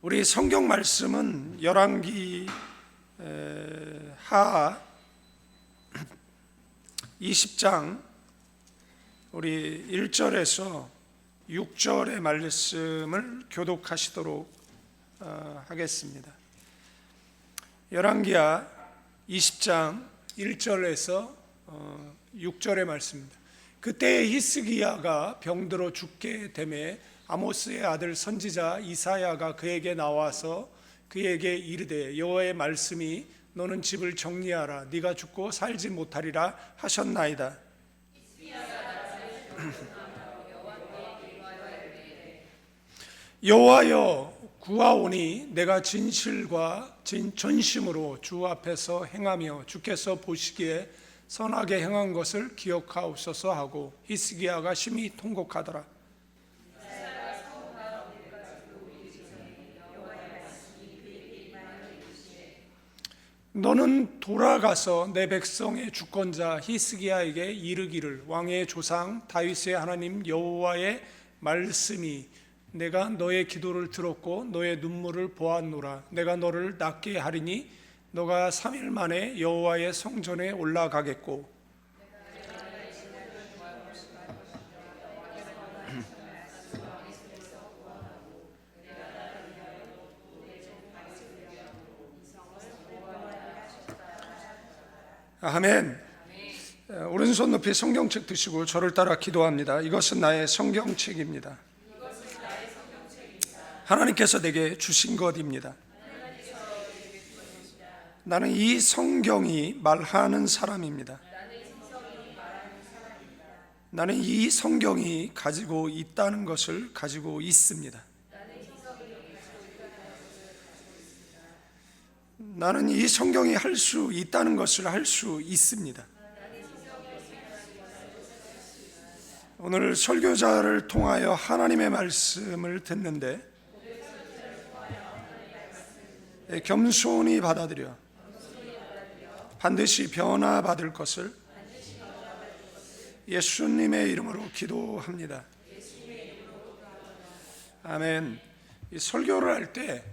우리 성경 말씀은 열왕기 하 20장 우리 1절에서 6절의 말씀을 교독하시도록 하겠습니다. 열왕기하 20장 1절에서 6절의 말씀입니다. 그때 히스기야가 병들어 죽게 되매 아모스의 아들 선지자 이사야가 그에게 나와서 그에게 이르되 여호와의 말씀이 너는 집을 정리하라 네가 죽고 살지 못하리라 하셨나이다. 여호와여 구하오니 내가 진실과 전심으로 주 앞에서 행하며 주께서 보시기에 선하게 행한 것을 기억하옵소서 하고 히스기야가 심히 통곡하더라. 너는 돌아가서 내 백성의 주권자 히스기야에게 이르기를 왕의 조상 다윗의 하나님 여호와의 말씀이 내가 너의 기도를 들었고 너의 눈물을 보았노라. 내가 너를 낫게 하리니 너가 3일 만에 여호와의 성전에 올라가겠고 아멘. 오른손 높이 성경책 드시고 저를 따라 기도합니다. 이것은 나의 성경책입니다. 하나님께서 내게 주신 것입니다. 나는 이 성경이 말하는 사람입니다. 나는 이 성경이 가지고 있다는 것을 가지고 있습니다. 나는 이 성경이 할 수 있다는 것을 할 수 있습니다. 오늘 설교자를 통하여 하나님의 말씀을 듣는데 겸손히 받아들여 반드시 변화받을 것을 예수님의 이름으로 기도합니다. 아멘. 이 설교를 할 때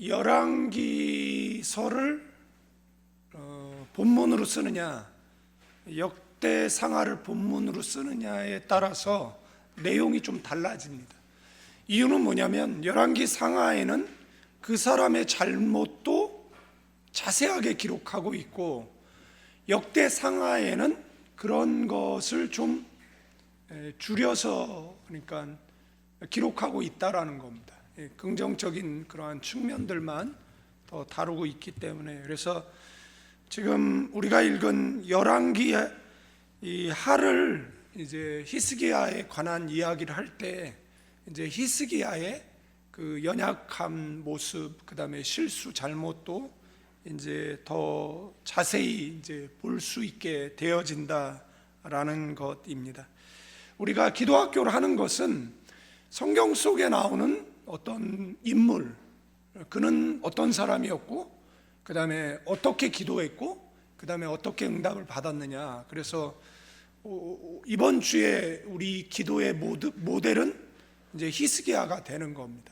열왕기서를 본문으로 쓰느냐 역대상하를 본문으로 쓰느냐에 따라서 내용이 좀 달라집니다. 이유는 뭐냐면 열왕기상하에는 그 사람의 잘못도 자세하게 기록하고 있고 역대상하에는 그런 것을 좀 줄여서 그러니까 기록하고 있다라는 겁니다. 긍정적인 그러한 측면들만 더 다루고 있기 때문에 그래서 지금 우리가 읽은 열왕기 이 하를 이제 히스기야에 관한 이야기를 할 때 이제 히스기야의 그 연약한 모습 그다음에 실수 잘못도 이제 더 자세히 이제 볼 수 있게 되어진다라는 것입니다. 우리가 기도학교를 하는 것은 성경 속에 나오는 어떤 인물, 그는 어떤 사람이었고 그 다음에 어떻게 기도했고 그 다음에 어떻게 응답을 받았느냐. 그래서 이번 주에 우리 기도의 모델은 이제 히스기야가 되는 겁니다.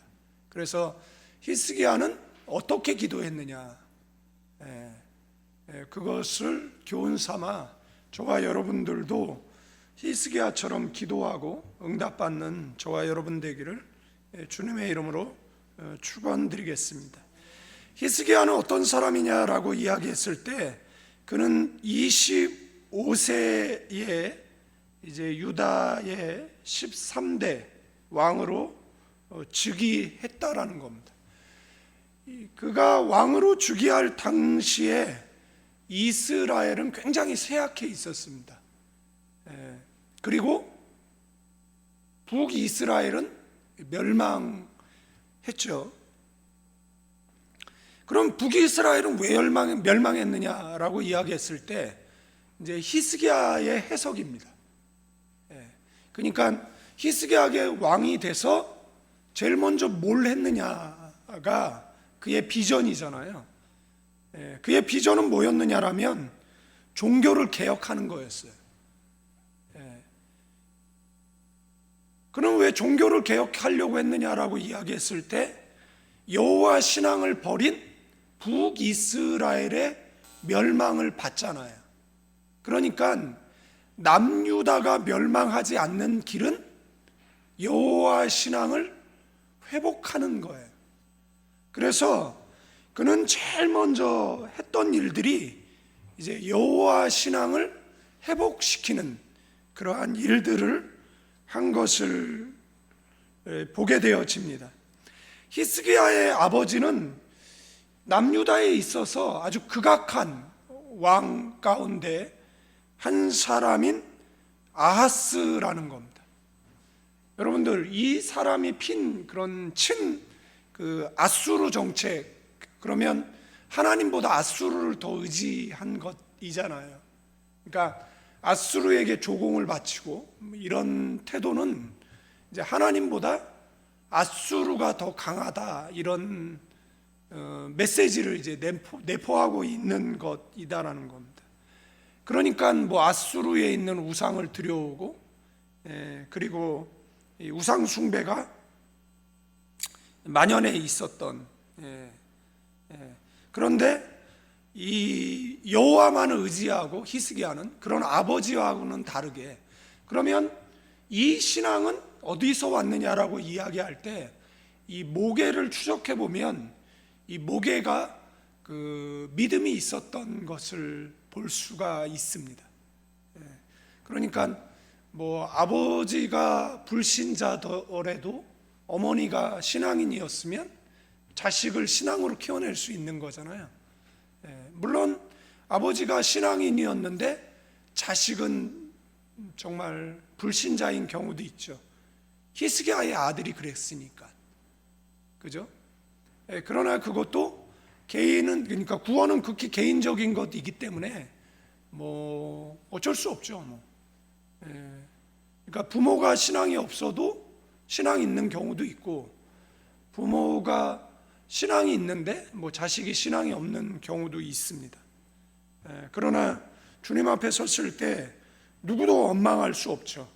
그래서 히스기야는 어떻게 기도했느냐, 그것을 교훈 삼아 저와 여러분들도 히스기야처럼 기도하고 응답받는 저와 여러분 되기를 주님의 이름으로 축원드리겠습니다. 히스기야는 어떤 사람이냐라고 이야기했을 때 그는 25세에 이제 유다의 13대 왕으로 즉위했다라는 겁니다. 그가 왕으로 즉위할 당시에 이스라엘은 굉장히 쇠약해 있었습니다. 그리고 북이스라엘은 멸망했죠. 그럼 북이스라엘은 왜 멸망했느냐라고 이야기했을 때 이제 히스기야의 해석입니다. 그러니까 히스기야의 왕이 돼서 제일 먼저 뭘 했느냐가 그의 비전이잖아요. 그의 비전은 뭐였느냐라면 종교를 개혁하는 거였어요. 그럼 왜 종교를 개혁하려고 했느냐라고 이야기했을 때 여호와 신앙을 버린 북이스라엘의 멸망을 받잖아요. 그러니까 남유다가 멸망하지 않는 길은 여호와 신앙을 회복하는 거예요. 그래서 그는 제일 먼저 했던 일들이 이제 여호와 신앙을 회복시키는 그러한 일들을 한 것을 보게 되어집니다. 히스기야의 아버지는 남유다에 있어서 아주 극악한 왕 가운데 한 사람인 아하스라는 겁니다. 여러분들, 이 사람이 핀 그런 아수르 정책, 그러면 하나님보다 아수르를 더 의지한 것이잖아요. 그러니까 아수르에게 조공을 바치고 이런 태도는 이제 하나님보다 아수르가 더 강하다, 이런 메시지를 이제 내포하고 있는 것이다라는 겁니다. 그러니까 뭐 아수르에 있는 우상을 들여오고, 그리고 이 우상 숭배가 만연해 있었던, 그런데 이 여호와만을 의지하고 히스기야는 그런 아버지와는 다르게, 그러면 이 신앙은 어디서 왔느냐라고 이야기할 때 이 모계를 추적해 보면 이 모계가 그 믿음이 있었던 것을 볼 수가 있습니다. 그러니까 뭐 아버지가 불신자더라도 어머니가 신앙인이었으면 자식을 신앙으로 키워낼 수 있는 거잖아요. 물론 아버지가 신앙인이었는데 자식은 정말 불신자인 경우도 있죠. 히스기야의 아들이 그랬으니까, 그죠? 그러나 그것도 그러니까 구원은 극히 개인적인 것이기 때문에 뭐 어쩔 수 없죠. 그러니까 부모가 신앙이 없어도 신앙이 있는 경우도 있고, 부모가 신앙이 있는데 뭐 자식이 신앙이 없는 경우도 있습니다. 그러나 주님 앞에 섰을 때 누구도 원망할 수 없죠.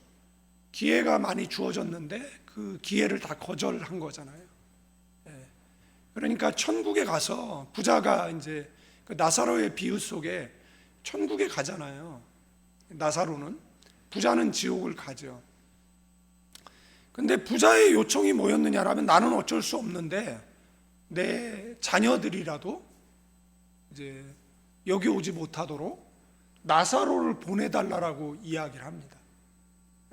기회가 많이 주어졌는데 그 기회를 다 거절한 거잖아요. 그러니까 천국에 가서 부자가 이제 그 나사로의 비유 속에 천국에 가잖아요. 나사로는, 부자는 지옥을 가죠. 근데 부자의 요청이 뭐였느냐라면, 나는 어쩔 수 없는데 내 자녀들이라도 이제 여기 오지 못하도록 나사로를 보내달라고 이야기를 합니다.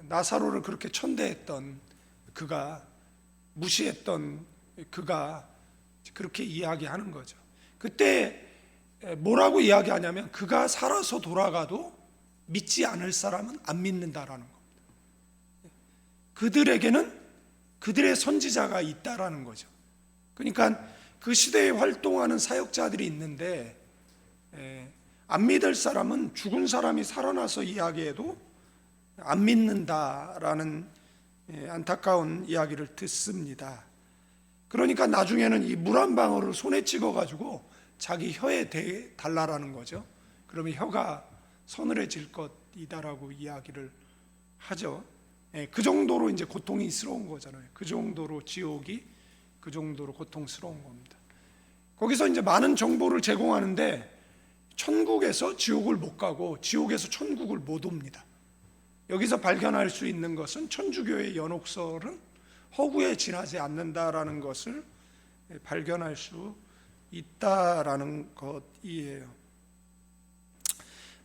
나사로를 그렇게 천대했던 그가, 무시했던 그가 그렇게 이야기하는 거죠. 그때 뭐라고 이야기하냐면, 그가 살아서 돌아가도 믿지 않을 사람은 안 믿는다라는 겁니다. 그들에게는 그들의 선지자가 있다라는 거죠. 그러니까 그 시대에 활동하는 사역자들이 있는데, 안 믿을 사람은 죽은 사람이 살아나서 이야기해도 안 믿는다라는 안타까운 이야기를 듣습니다. 그러니까 나중에는 이 물 한 방울을 손에 찍어가지고 자기 혀에 대달라라는 거죠. 그러면 혀가 서늘해질 것이다라고 이야기를 하죠. 그 정도로 이제 고통스러운 거잖아요. 그 정도로 지옥이 그 정도로 고통스러운 겁니다. 거기서 이제 많은 정보를 제공하는데, 천국에서 지옥을 못 가고 지옥에서 천국을 못 옵니다. 여기서 발견할 수 있는 것은 천주교의 연옥설은 허구에 지나지 않는다라는 것을 발견할 수 있다라는 것이에요.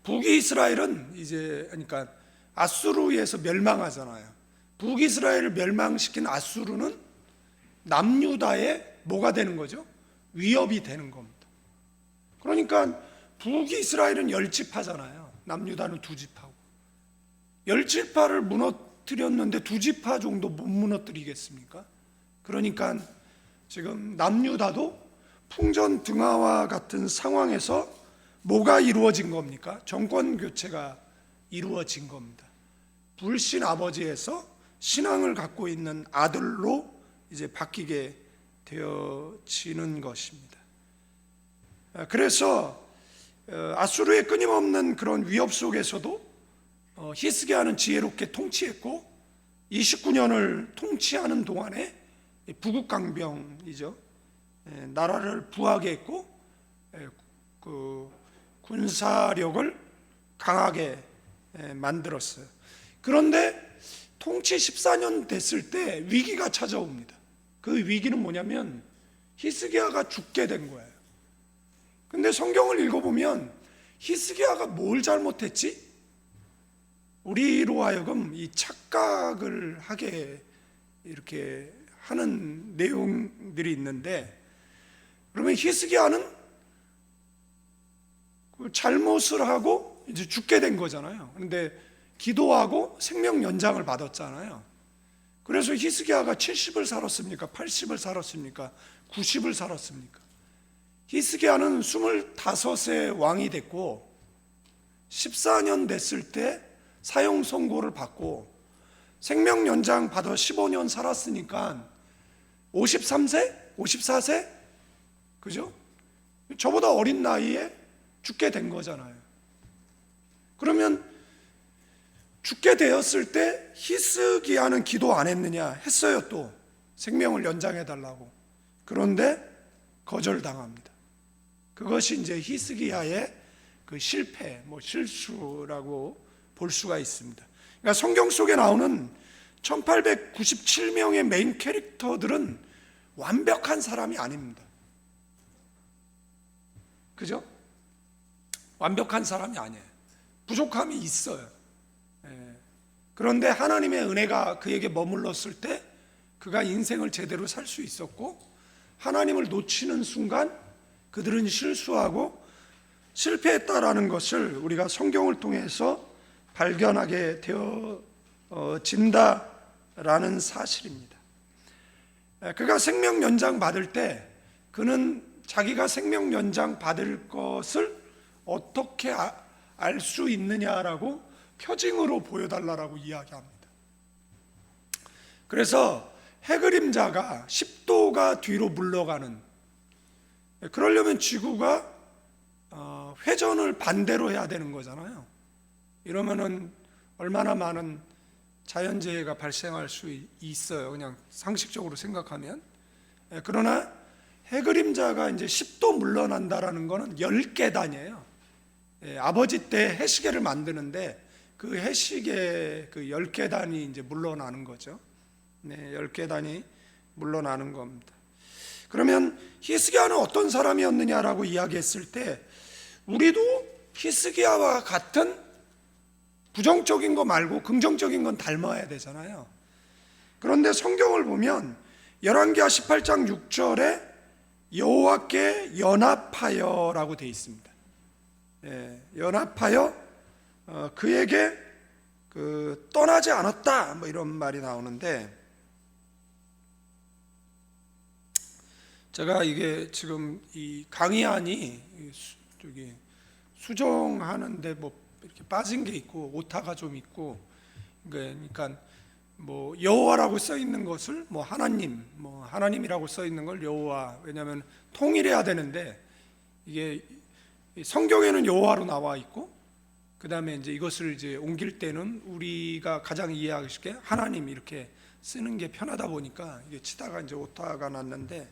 북이스라엘은 이제, 그러니까 아수르에서 멸망하잖아요. 북이스라엘을 멸망시킨 아수르는 남유다에 뭐가 되는 거죠? 위협이 되는 겁니다. 그러니까 북이스라엘은 10지파잖아요. 남유다는 2지파고. 10지파를 무너뜨렸는데 2지파 정도 못 무너뜨리겠습니까? 그러니까 지금 남유다도 풍전등화와 같은 상황에서 뭐가 이루어진 겁니까? 정권 교체가 이루어진 겁니다. 불신 아버지에서 신앙을 갖고 있는 아들로 이제 바뀌게 되어지는 것입니다. 그래서 아수르의 끊임없는 그런 위협 속에서도 히스기야는 지혜롭게 통치했고, 29년을 통치하는 동안에 부국강병이죠. 나라를 부하게 했고 그 군사력을 강하게 만들었어요. 그런데 통치 14년 됐을 때 위기가 찾아옵니다. 그 위기는 뭐냐면 히스기야가 죽게 된 거예요. 근데 성경을 읽어보면 히스기야가 뭘 잘못했지? 우리로 하여금 이 착각을 하게 이렇게 하는 내용들이 있는데, 그러면 히스기야는 잘못을 하고 이제 죽게 된 거잖아요. 그런데 기도하고 생명 연장을 받았잖아요. 그래서 히스기야가 70을 살았습니까? 80을 살았습니까? 90을 살았습니까? 히스기야는 25세 왕이 됐고 14년 됐을 때 사형 선고를 받고 생명 연장 받아 15년 살았으니까 53세? 54세? 그죠? 저보다 어린 나이에 죽게 된 거잖아요. 그러면 죽게 되었을 때 히스기야는 기도 안 했느냐? 했어요. 또 생명을 연장해 달라고. 그런데 거절당합니다. 그것이 이제 히스기야의 그 실패, 실수라고 볼 수가 있습니다. 그러니까 성경 속에 나오는 1897명의 메인 캐릭터들은 완벽한 사람이 아닙니다. 그죠? 완벽한 사람이 아니에요. 부족함이 있어요. 그런데 하나님의 은혜가 그에게 머물렀을 때 그가 인생을 제대로 살 수 있었고, 하나님을 놓치는 순간 그들은 실수하고 실패했다라는 것을 우리가 성경을 통해서 발견하게 되어진다라는 사실입니다. 그가 생명 연장 받을 때 그는 자기가 생명 연장 받을 것을 어떻게 알 수 있느냐라고 표징으로 보여달라고 이야기합니다. 그래서 해그림자가 10도가 뒤로 물러가는, 그러려면 지구가 회전을 반대로 해야 되는 거잖아요. 이러면은 얼마나 많은 자연재해가 발생할 수 있어요. 그냥 상식적으로 생각하면. 그러나 해그림자가 이제 10도 물러난다라는 것은 10계단이에요. 아버지 때 해시계를 만드는데 그 해시계 그 10계단이 이제 물러나는 거죠. 10계단이 물러나는 겁니다. 그러면 히스기야는 어떤 사람이었느냐라고 이야기했을 때 우리도 히스기야와 같은 부정적인 거 말고 긍정적인 건 닮아야 되잖아요. 그런데 성경을 보면 열왕기하 18장 6절에 여호와께 연합하여라고 되어 있습니다. 연합하여 그에게 떠나지 않았다 이런 말이 나오는데, 제가 이게 지금 이 강의안이 수정하는데 이렇게 빠진 게 있고 오타가 좀 있고, 그러니까 여호와라고 써 있는 것을 하나님, 하나님이라고 써 있는 걸 여호와, 왜냐하면 통일해야 되는데 이게 성경에는 여호와로 나와 있고, 그 다음에 이제 이것을 이제 옮길 때는 우리가 가장 이해하기 쉽게 하나님 이렇게 쓰는 게 편하다 보니까 이게 치다가 이제 오타가 났는데,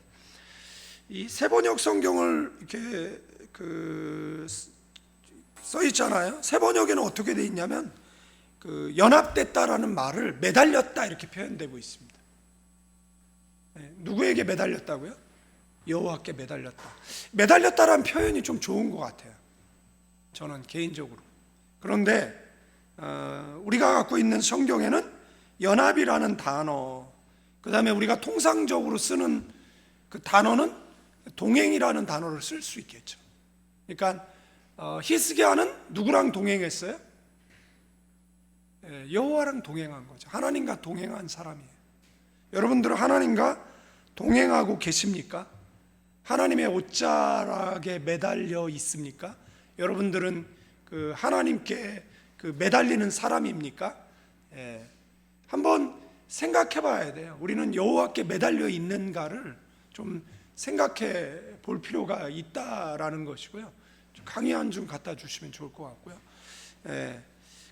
이 세번역 성경을 이렇게 써 있잖아요. 세번역에는 어떻게 돼 있냐면 연합됐다라는 말을 매달렸다 이렇게 표현되고 있습니다. 누구에게 매달렸다고요? 여호와께 매달렸다. 매달렸다라는 표현이 좀 좋은 것 같아요, 저는 개인적으로. 그런데 우리가 갖고 있는 성경에는 연합이라는 단어, 그 다음에 우리가 통상적으로 쓰는 그 단어는 동행이라는 단어를 쓸 수 있겠죠. 그러니까 히스기야는 누구랑 동행했어요? 여호와랑 동행한 거죠. 하나님과 동행한 사람이에요. 여러분들은 하나님과 동행하고 계십니까? 하나님의 옷자락에 매달려 있습니까? 여러분들은 하나님께 매달리는 사람입니까? 한번 생각해 봐야 돼요. 우리는 여호와께 매달려 있는가를 좀 생각해 볼 필요가 있다라는 것이고요. 강의 한 줌 갖다 주시면 좋을 것 같고요.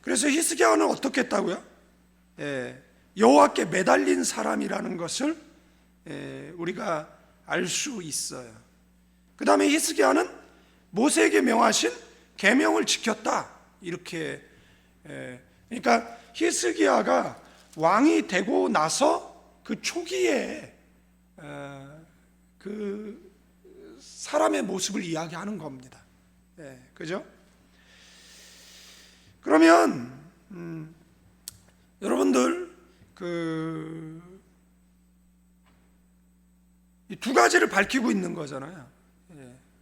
그래서 히스기야는 어떻게 했다고요? 여호와께 매달린 사람이라는 것을 우리가 알 수 있어요. 그 다음에 히스기야는 모세에게 명하신 계명을 지켰다. 이렇게 그러니까 히스기야가 왕이 되고 나서 그 초기에 그 사람의 모습을 이야기하는 겁니다. 그죠? 그러면 여러분들 이 두 가지를 밝히고 있는 거잖아요.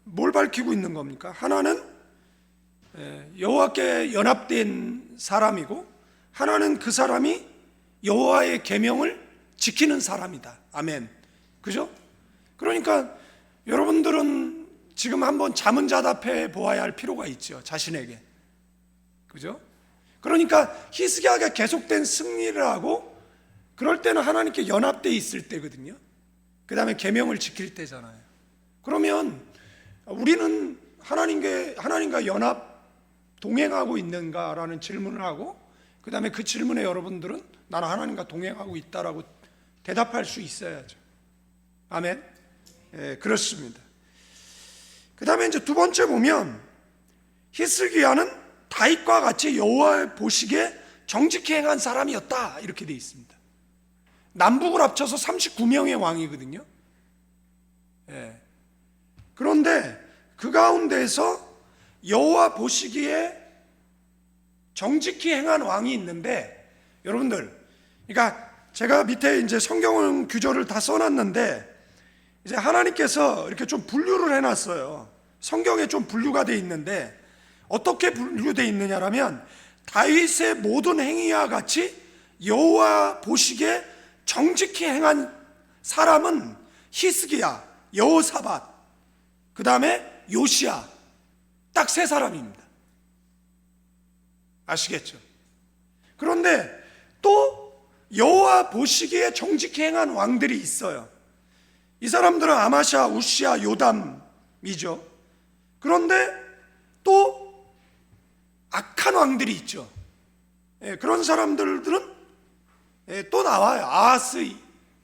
뭘 밝히고 있는 겁니까? 하나는 여호와께 연합된 사람이고, 하나는 그 사람이 여호와의 계명을 지키는 사람이다. 아멘. 그죠? 그러니까 여러분들은 지금 한번 자문자답해 보아야 할 필요가 있죠. 자신에게. 그죠? 그러니까 히스기야가 계속된 승리를 하고, 그럴 때는 하나님께 연합되어 있을 때거든요. 그 다음에 계명을 지킬 때잖아요. 그러면 우리는 하나님과 연합 동행하고 있는가라는 질문을 하고, 그 다음에 그 질문에 여러분들은 나는 하나님과 동행하고 있다라고 대답할 수 있어야죠. 아멘. 그렇습니다. 그 다음에 이제 두 번째 보면 히스기야는 다윗과 같이 여호와의 보시기에 정직히 행한 사람이었다. 이렇게 되어 있습니다. 남북을 합쳐서 39명의 왕이거든요. 그런데 그 가운데서 여호와 보시기에 정직히 행한 왕이 있는데, 여러분들, 그러니까 제가 밑에 이제 성경 규절을 다 써놨는데, 이제 하나님께서 이렇게 좀 분류를 해놨어요. 성경에 좀 분류가 돼 있는데, 어떻게 분류되어 있느냐라면 다윗의 모든 행위와 같이 여호와 보시기에 정직히 행한 사람은 히스기야, 여호사밧, 그 다음에 요시야, 딱 세 사람입니다. 아시겠죠? 그런데 또 여호와 보시기에 정직히 행한 왕들이 있어요. 이 사람들은 아마샤, 우시야, 요담이죠. 그런데 또 악한 왕들이 있죠. 그런 사람들은 또 나와요. 아하스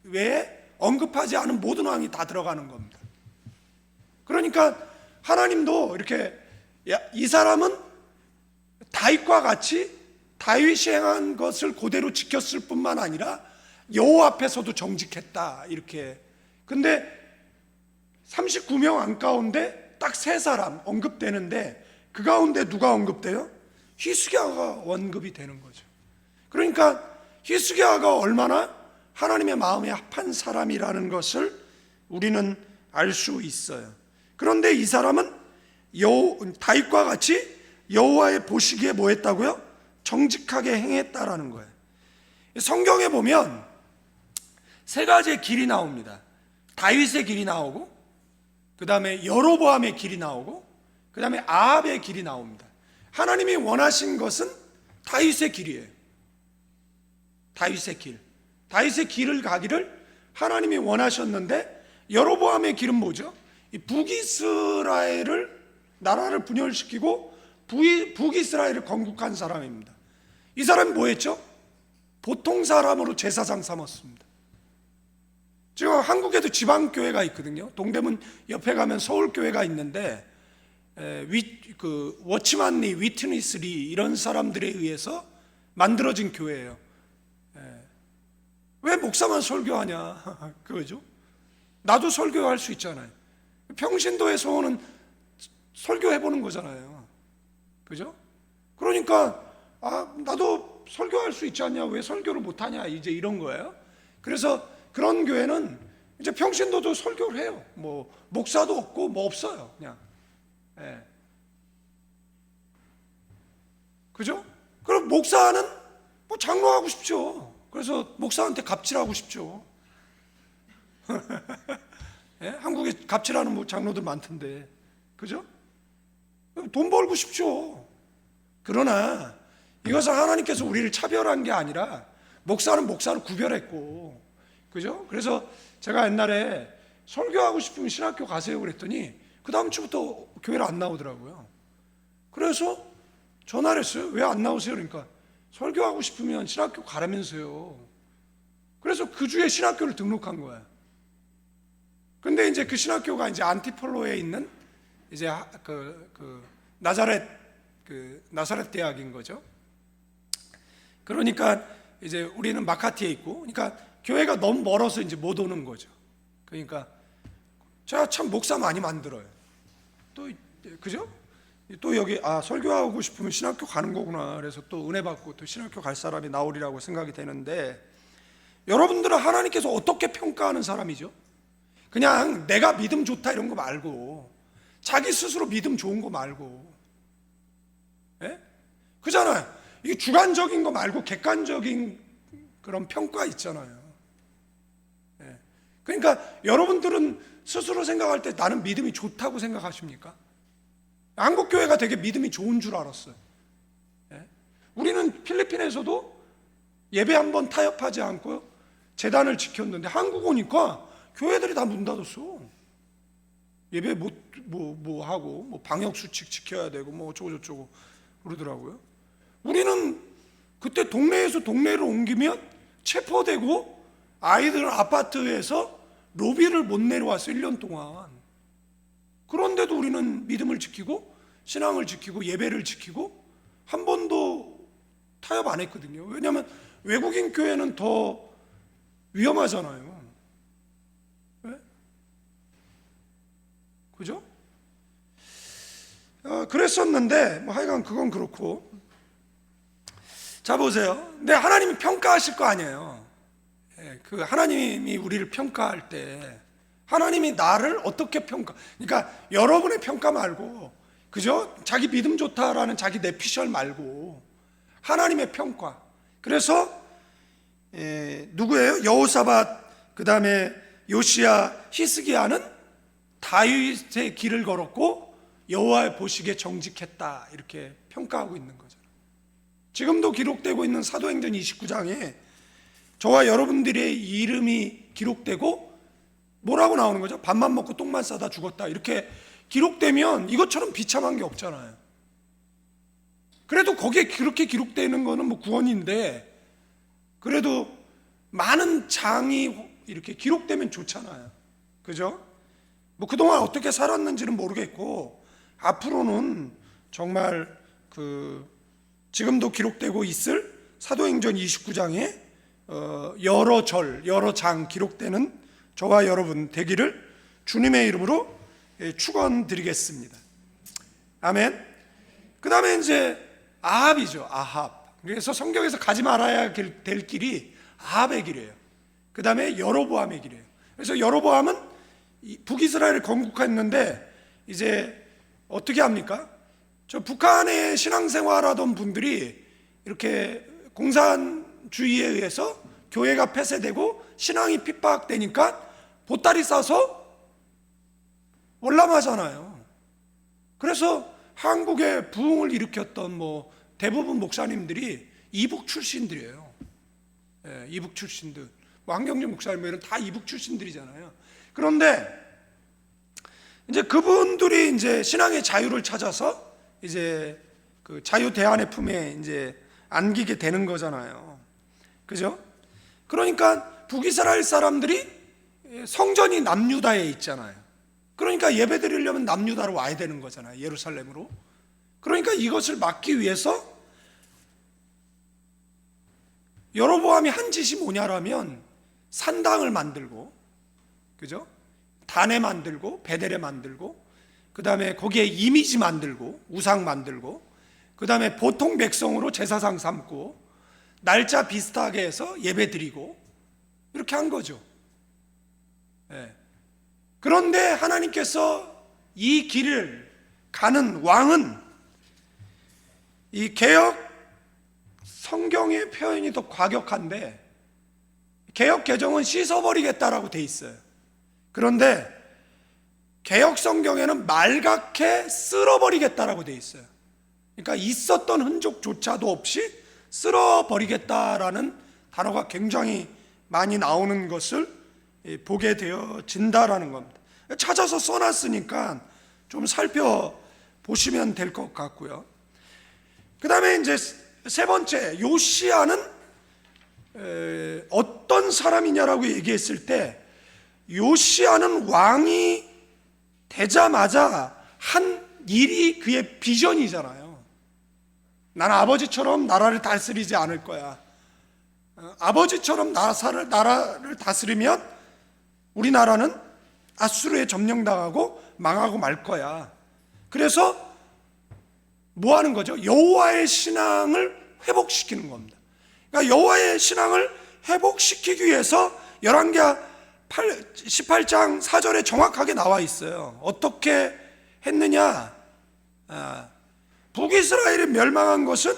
외에 언급하지 않은 모든 왕이 다 들어가는 겁니다. 그러니까 하나님도 이렇게 이 사람은 다윗과 같이 다윗이 행한 것을 그대로 지켰을 뿐만 아니라 여호와 앞에서도 정직했다. 이렇게. 근데 39명 왕 가운데 딱 세 사람 언급되는데, 그 가운데 누가 언급돼요? 히스기야가 언급이 되는 거죠. 그러니까 히스기야가 얼마나 하나님의 마음에 합한 사람이라는 것을 우리는 알 수 있어요. 그런데 이 사람은 다윗과 같이 여호와의 보시기에 뭐 했다고요? 정직하게 행했다라는 거예요. 성경에 보면 세 가지의 길이 나옵니다. 다윗의 길이 나오고, 그 다음에 여로보암의 길이 나오고, 그 다음에 아합의 길이 나옵니다. 하나님이 원하신 것은 다윗의 길이에요. 다윗의 길. 다윗의 길을 가기를 하나님이 원하셨는데, 여로보암의 길은 뭐죠? 이 북이스라엘을 나라를 분열시키고 북이스라엘을 건국한 사람입니다. 이 사람이 뭐 했죠? 보통 사람으로 제사장 삼았습니다. 지금 한국에도 지방교회가 있거든요. 동대문 옆에 가면 서울교회가 있는데, 워치만 리, 위트니스 리 이런 사람들에 의해서 만들어진 교회예요. 왜 목사만 설교하냐 그거죠. 나도 설교할 수 있잖아요. 평신도의 소원은 설교해보는 거잖아요. 그죠? 그러니까 나도 설교할 수 있지 않냐, 왜 설교를 못하냐, 이제 이런 거예요. 그래서 그런 교회는 이제 평신도도 설교를 해요. 뭐 목사도 없고 뭐 없어요, 그냥. 그죠? 그럼 목사는 뭐 장로하고 싶죠. 그래서 목사한테 갑질하고 싶죠. 한국에 갑질하는 장로들 많던데, 그죠? 돈 벌고 싶죠. 그러나 이것은 하나님께서 우리를 차별한 게 아니라 목사는 목사를 구별했고, 그죠? 그래서 제가 옛날에 설교하고 싶으면 신학교 가세요 그랬더니 그 다음 주부터 교회를 안 나오더라고요. 그래서 전화를 했어요. 왜 안 나오세요? 그러니까 설교하고 싶으면 신학교 가라면서요. 그래서 그 주에 신학교를 등록한 거예요. 근데 이제 그 신학교가 이제 안티폴로에 있는 이제 나사렛 나사렛 대학인 거죠. 그러니까 이제 우리는 마카티에 있고, 그러니까 교회가 너무 멀어서 이제 못 오는 거죠. 그러니까 제가 참 목사 많이 만들어요. 또 그죠? 또 여기 설교하고 싶으면 신학교 가는 거구나. 그래서 또 은혜 받고 또 신학교 갈 사람이 나오리라고 생각이 되는데, 여러분들은 하나님께서 어떻게 평가하는 사람이죠? 그냥 내가 믿음 좋다 이런 거 말고, 자기 스스로 믿음 좋은 거 말고, 예? 그잖아요. 이게 주관적인 거 말고 객관적인 그런 평가 있잖아요. 예. 그러니까 여러분들은 스스로 생각할 때 나는 믿음이 좋다고 생각하십니까? 한국 교회가 되게 믿음이 좋은 줄 알았어요. 예? 우리는 필리핀에서도 예배 한번 타협하지 않고요, 재단을 지켰는데 한국 오니까 교회들이 다 문 닫았어. 예배 뭐 하고 뭐 방역 수칙 지켜야 되고 뭐 어쩌고 저쩌고 그러더라고요. 우리는 그때 동네에서 동네로 옮기면 체포되고 아이들 아파트에서 로비를 못 내려왔어, 1년 동안. 그런데도 우리는 믿음을 지키고 신앙을 지키고 예배를 지키고 한 번도 타협 안 했거든요. 왜냐하면 외국인 교회는 더 위험하잖아요. 네? 그죠? 그랬었는데 뭐 하여간 그건 그렇고, 자 보세요. 근데 하나님이 평가하실 거 아니에요. 그 하나님이 우리를 평가할 때 하나님이 나를 어떻게 그러니까 여러분의 평가 말고, 그죠? 자기 믿음 좋다라는 자기 내피셜 말고 하나님의 평가. 그래서 누구예요? 여호사밧, 그 다음에 요시야, 히스기야는 다윗의 길을 걸었고 여호와의 보시기에 정직했다, 이렇게 평가하고 있는 거죠. 지금도 기록되고 있는 사도행전 29장에 저와 여러분들의 이름이 기록되고 뭐라고 나오는 거죠? 밥만 먹고 똥만 싸다 죽었다, 이렇게 기록되면 이것처럼 비참한 게 없잖아요. 그래도 거기에 그렇게 기록되는 거는 뭐 구원인데, 그래도 많은 장이 이렇게 기록되면 좋잖아요. 그죠? 뭐 그동안 어떻게 살았는지는 모르겠고, 앞으로는 정말 지금도 기록되고 있을 사도행전 29장에 여러 절, 여러 장 기록되는 저와 여러분 되기를 주님의 이름으로 축원드리겠습니다. 아멘. 그 다음에 이제 아합이죠. 아합. 그래서 성경에서 가지 말아야 될 길이 아합의 길이에요. 그 다음에 여로보암의 길이에요. 그래서 여로보암은 북이스라엘을 건국했는데 이제 어떻게 합니까? 저 북한에 신앙생활하던 분들이 이렇게 공산주의에 의해서 교회가 폐쇄되고 신앙이 핍박되니까 보따리 싸서 월남하잖아요. 그래서 한국의 부흥을 일으켰던 뭐 대부분 목사님들이 이북 출신들이에요. 예, 이북 출신들. 뭐 한경준 목사님 이런 다 이북 출신들이잖아요. 그런데 이제 그분들이 이제 신앙의 자유를 찾아서 이제 그 자유 대안의 품에 이제 안기게 되는 거잖아요. 그죠? 그러니까 북이스라엘 사람들이 성전이 남유다에 있잖아요. 그러니까 예배 드리려면 남유다로 와야 되는 거잖아요, 예루살렘으로. 그러니까 이것을 막기 위해서 여로보암이 한 짓이 뭐냐라면 산당을 만들고, 그죠? 단에 만들고 베델에 만들고, 그 다음에 거기에 이미지 만들고 우상 만들고, 그 다음에 보통 백성으로 제사상 삼고 날짜 비슷하게 해서 예배 드리고, 이렇게 한 거죠. 예. 그런데 하나님께서 이 길을 가는 왕은, 이 개역 성경의 표현이 더 과격한데 개역 개정은 씻어버리겠다라고 돼 있어요. 그런데 개역 성경에는 말갛게 쓸어버리겠다라고 돼 있어요. 그러니까 있었던 흔적조차도 없이 쓸어버리겠다라는 단어가 굉장히 많이 나오는 것을 보게 되어진다라는 겁니다. 찾아서 써놨으니까 좀 살펴보시면 될 것 같고요. 그 다음에 이제 세 번째, 요시야는 어떤 사람이냐라고 얘기했을 때 요시야는 왕이 되자마자 한 일이 그의 비전이잖아요. 나는 아버지처럼 나라를 다스리지 않을 거야. 아버지처럼 나라를 다스리면 우리나라는 아수르에 점령당하고 망하고 말 거야. 그래서 뭐 하는 거죠? 여호와의 신앙을 회복시키는 겁니다. 그러니까 여호와의 신앙을 회복시키기 위해서 열왕기하 18장 4절에 정확하게 나와 있어요. 어떻게 했느냐? 북이스라엘이 멸망한 것은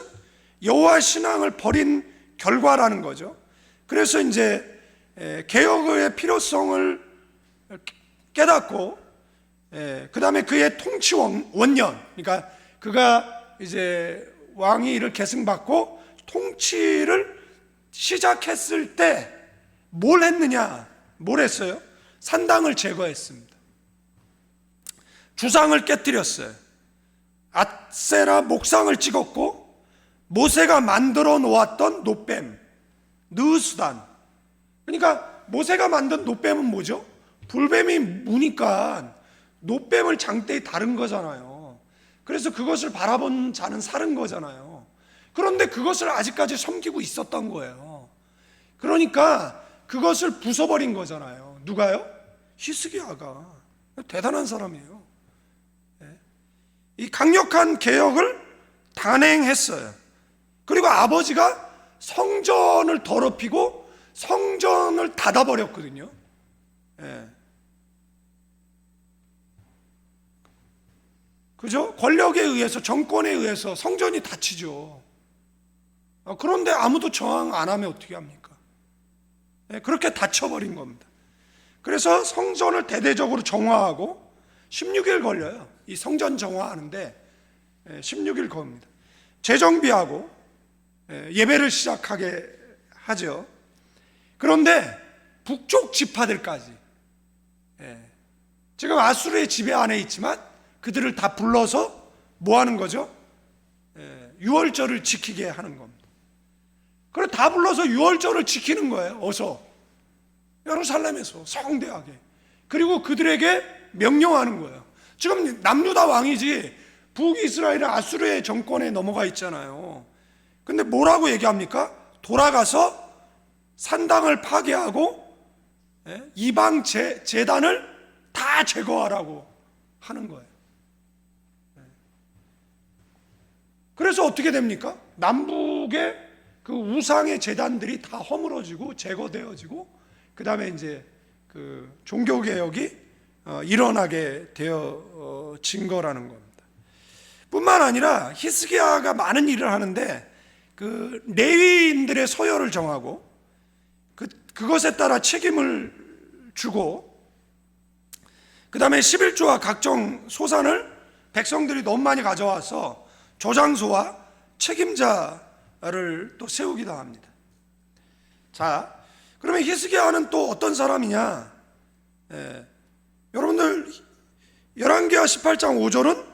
여호와 신앙을 버린 결과라는 거죠. 그래서 이제 개혁의 필요성을 깨닫고, 그 다음에 그의 통치 원년, 그러니까 그가 이제 왕위를 계승받고 통치를 시작했을 때 뭘 했느냐? 뭘 했어요? 산당을 제거했습니다. 주상을 깨뜨렸어요. 아세라 목상을 찍었고, 모세가 만들어 놓았던 노뱀, 느수단. 그러니까 모세가 만든 노뱀은 뭐죠? 불뱀이 무니까 노뱀을 장대에 다른 거잖아요. 그래서 그것을 바라본 자는 사는 거잖아요. 그런데 그것을 아직까지 섬기고 있었던 거예요. 그러니까 그것을 부숴버린 거잖아요. 누가요? 히스기야가. 대단한 사람이에요. 이 강력한 개혁을 단행했어요. 그리고 아버지가 성전을 더럽히고 성전을 닫아버렸거든요. 그죠? 권력에 의해서, 정권에 의해서 성전이 닫히죠. 그런데 아무도 저항 안 하면 어떻게 합니까? 그렇게 닫혀버린 겁니다. 그래서 성전을 대대적으로 정화하고 16일 걸려요. 이 성전 정화하는데 16일 겁니다. 재정비하고 예배를 시작하게 하죠. 그런데 북쪽 지파들까지, 지금 아수르의 지배 안에 있지만 그들을 다 불러서 뭐 하는 거죠? 유월절을 지키게 하는 겁니다. 그걸 다 불러서 유월절을 지키는 거예요. 어서 예루살렘에서 성대하게. 그리고 그들에게 명령하는 거예요. 지금 남유다 왕이지 북이스라엘은 아수르의 정권에 넘어가 있잖아요. 근데 뭐라고 얘기합니까? 돌아가서 산당을 파괴하고 이방 제단을 다 제거하라고 하는 거예요. 그래서 어떻게 됩니까? 남북의 그 우상의 제단들이 다 허물어지고 제거되어지고, 그 다음에 이제 그 종교개혁이 일어나게 되어진 거라는 겁니다. 뿐만 아니라 히스기야가 많은 일을 하는데, 그 레위인들의 서열을 정하고 그것에 따라 책임을 주고, 그 다음에 11조와 각종 소산을 백성들이 너무 많이 가져와서 조장소와 책임자를 또 세우기도 합니다. 자, 그러면 히스기야는 또 어떤 사람이냐? 여러분들 열왕기하 18장 5절은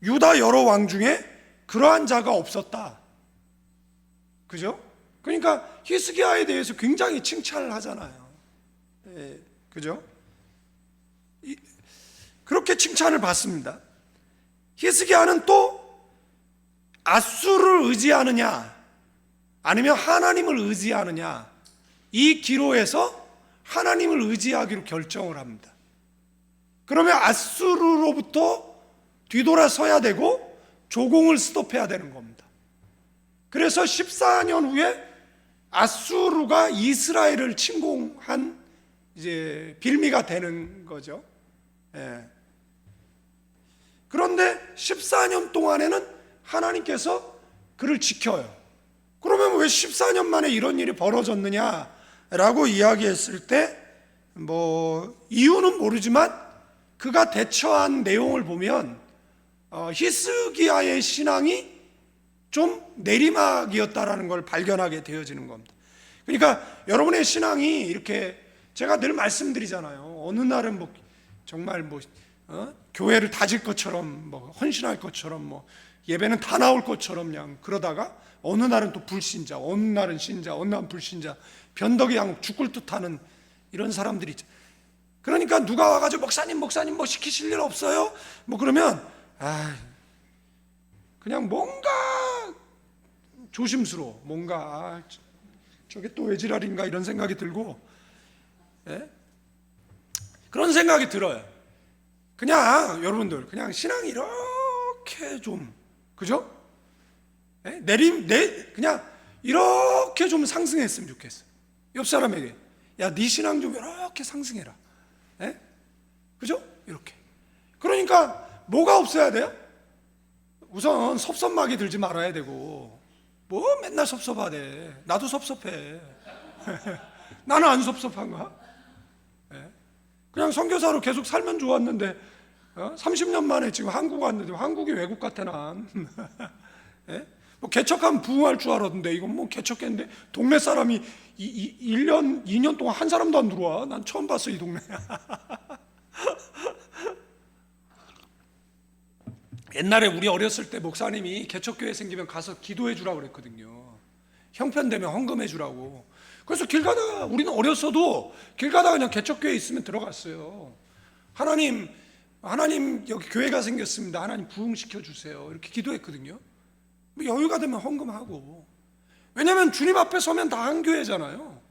유다 여러 왕 중에 그러한 자가 없었다. 그죠? 그러니까 히스기야에 대해서 굉장히 칭찬을 하잖아요. 그죠? 그렇게 칭찬을 받습니다. 히스기야는 또 아수르를 의지하느냐 아니면 하나님을 의지하느냐, 이 기로에서 하나님을 의지하기로 결정을 합니다. 그러면 아수르로부터 뒤돌아서야 되고 조공을 스톱해야 되는 겁니다. 그래서 14년 후에 아수르가 이스라엘을 침공한 이제 빌미가 되는 거죠. 그런데 14년 동안에는 하나님께서 그를 지켜요. 그러면 왜 14년 만에 이런 일이 벌어졌느냐라고 이야기했을 때, 뭐 이유는 모르지만 그가 대처한 내용을 보면 히스기야의 신앙이 좀 내리막이었다라는 걸 발견하게 되어지는 겁니다. 그러니까 여러분의 신앙이 이렇게, 제가 늘 말씀드리잖아요. 어느 날은 뭐 정말 뭐 교회를 다질 것처럼, 뭐 헌신할 것처럼, 뭐 예배는 다 나올 것처럼 그냥 그러다가 어느 날은 또 불신자, 어느 날은 신자, 어느 날은 불신자, 변덕이 양 죽을 듯하는 이런 사람들이 있죠. 그러니까 누가 와가지고 목사님 뭐 시키실 일 없어요? 뭐 그러면 그냥 뭔가 조심스러워. 뭔가 저게 또 왜 지랄인가 이런 생각이 들고, 예? 그런 생각이 들어요. 그냥 여러분들 그냥 신앙이 이렇게 좀, 그죠? 예? 그냥 이렇게 좀 상승했으면 좋겠어요. 옆 사람에게 야, 네 신앙 좀 이렇게 상승해라. 예? 그죠? 이렇게. 그러니까 뭐가 없어야 돼요? 우선 섭섭하게 들지 말아야 되고, 뭐 맨날 섭섭하대. 나도 섭섭해. 나는 안 섭섭한가? 예? 그냥 선교사로 계속 살면 좋았는데 30년 만에 지금 한국 왔는데 한국이 외국 같아 난. 예? 뭐 개척하면 부흥할 줄 알았는데 이건 뭐 개척했는데 동네 사람이 1년, 2년 동안 한 사람도 안 들어와. 난 처음 봤어 이 동네. 옛날에 우리 어렸을 때 목사님이 개척교회 생기면 가서 기도해 주라고 그랬거든요. 형편되면 헌금해 주라고. 그래서 길 가다가, 우리는 어렸어도 길 가다가 그냥 개척교회 있으면 들어갔어요. 하나님 여기 교회가 생겼습니다. 하나님 부흥시켜 주세요. 이렇게 기도했거든요. 뭐 여유가 되면 헌금하고. 왜냐하면 주님 앞에 서면 다 한 교회잖아요.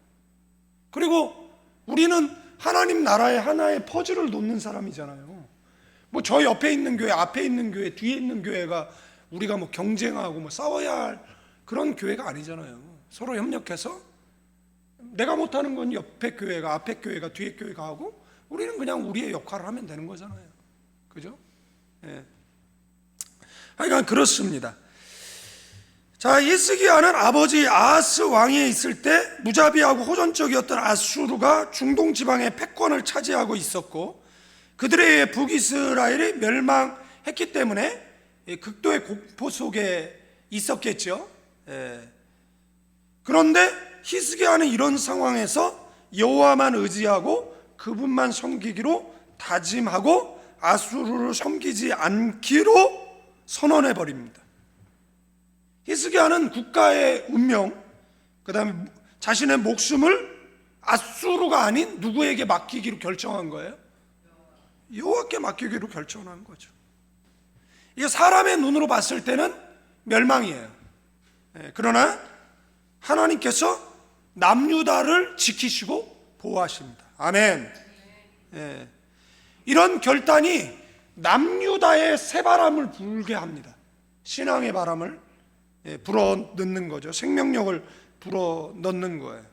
그리고 우리는 하나님 나라의 하나의 퍼즐을 놓는 사람이잖아요. 뭐 저 옆에 있는 교회, 앞에 있는 교회, 뒤에 있는 교회가 우리가 뭐 경쟁하고 뭐 싸워야 할 그런 교회가 아니잖아요. 서로 협력해서 내가 못하는 건 옆에 교회가, 앞에 교회가, 뒤에 교회가 하고 우리는 그냥 우리의 역할을 하면 되는 거잖아요. 그죠? 예. 하여간 그렇습니다. 자, 히스기야는 아버지 아하스 왕위에 있을 때 무자비하고 호전적이었던 아수르가 중동 지방의 패권을 차지하고 있었고, 그들에 의해 북이스라엘이 멸망했기 때문에 극도의 공포 속에 있었겠죠. 그런데 히스기야는 이런 상황에서 여호와만 의지하고 그분만 섬기기로 다짐하고 아수르를 섬기지 않기로 선언해 버립니다. 히스기야는 국가의 운명, 그 다음에 자신의 목숨을 아수르가 아닌 누구에게 맡기기로 결정한 거예요? 여호와께 맡기기로 결정한 거죠. 이게 사람의 눈으로 봤을 때는 멸망이에요. 그러나 하나님께서 남유다를 지키시고 보호하십니다. 아멘. 이런 결단이 남유다의 새바람을 불게 합니다. 신앙의 바람을 불어넣는 거죠. 생명력을 불어넣는 거예요.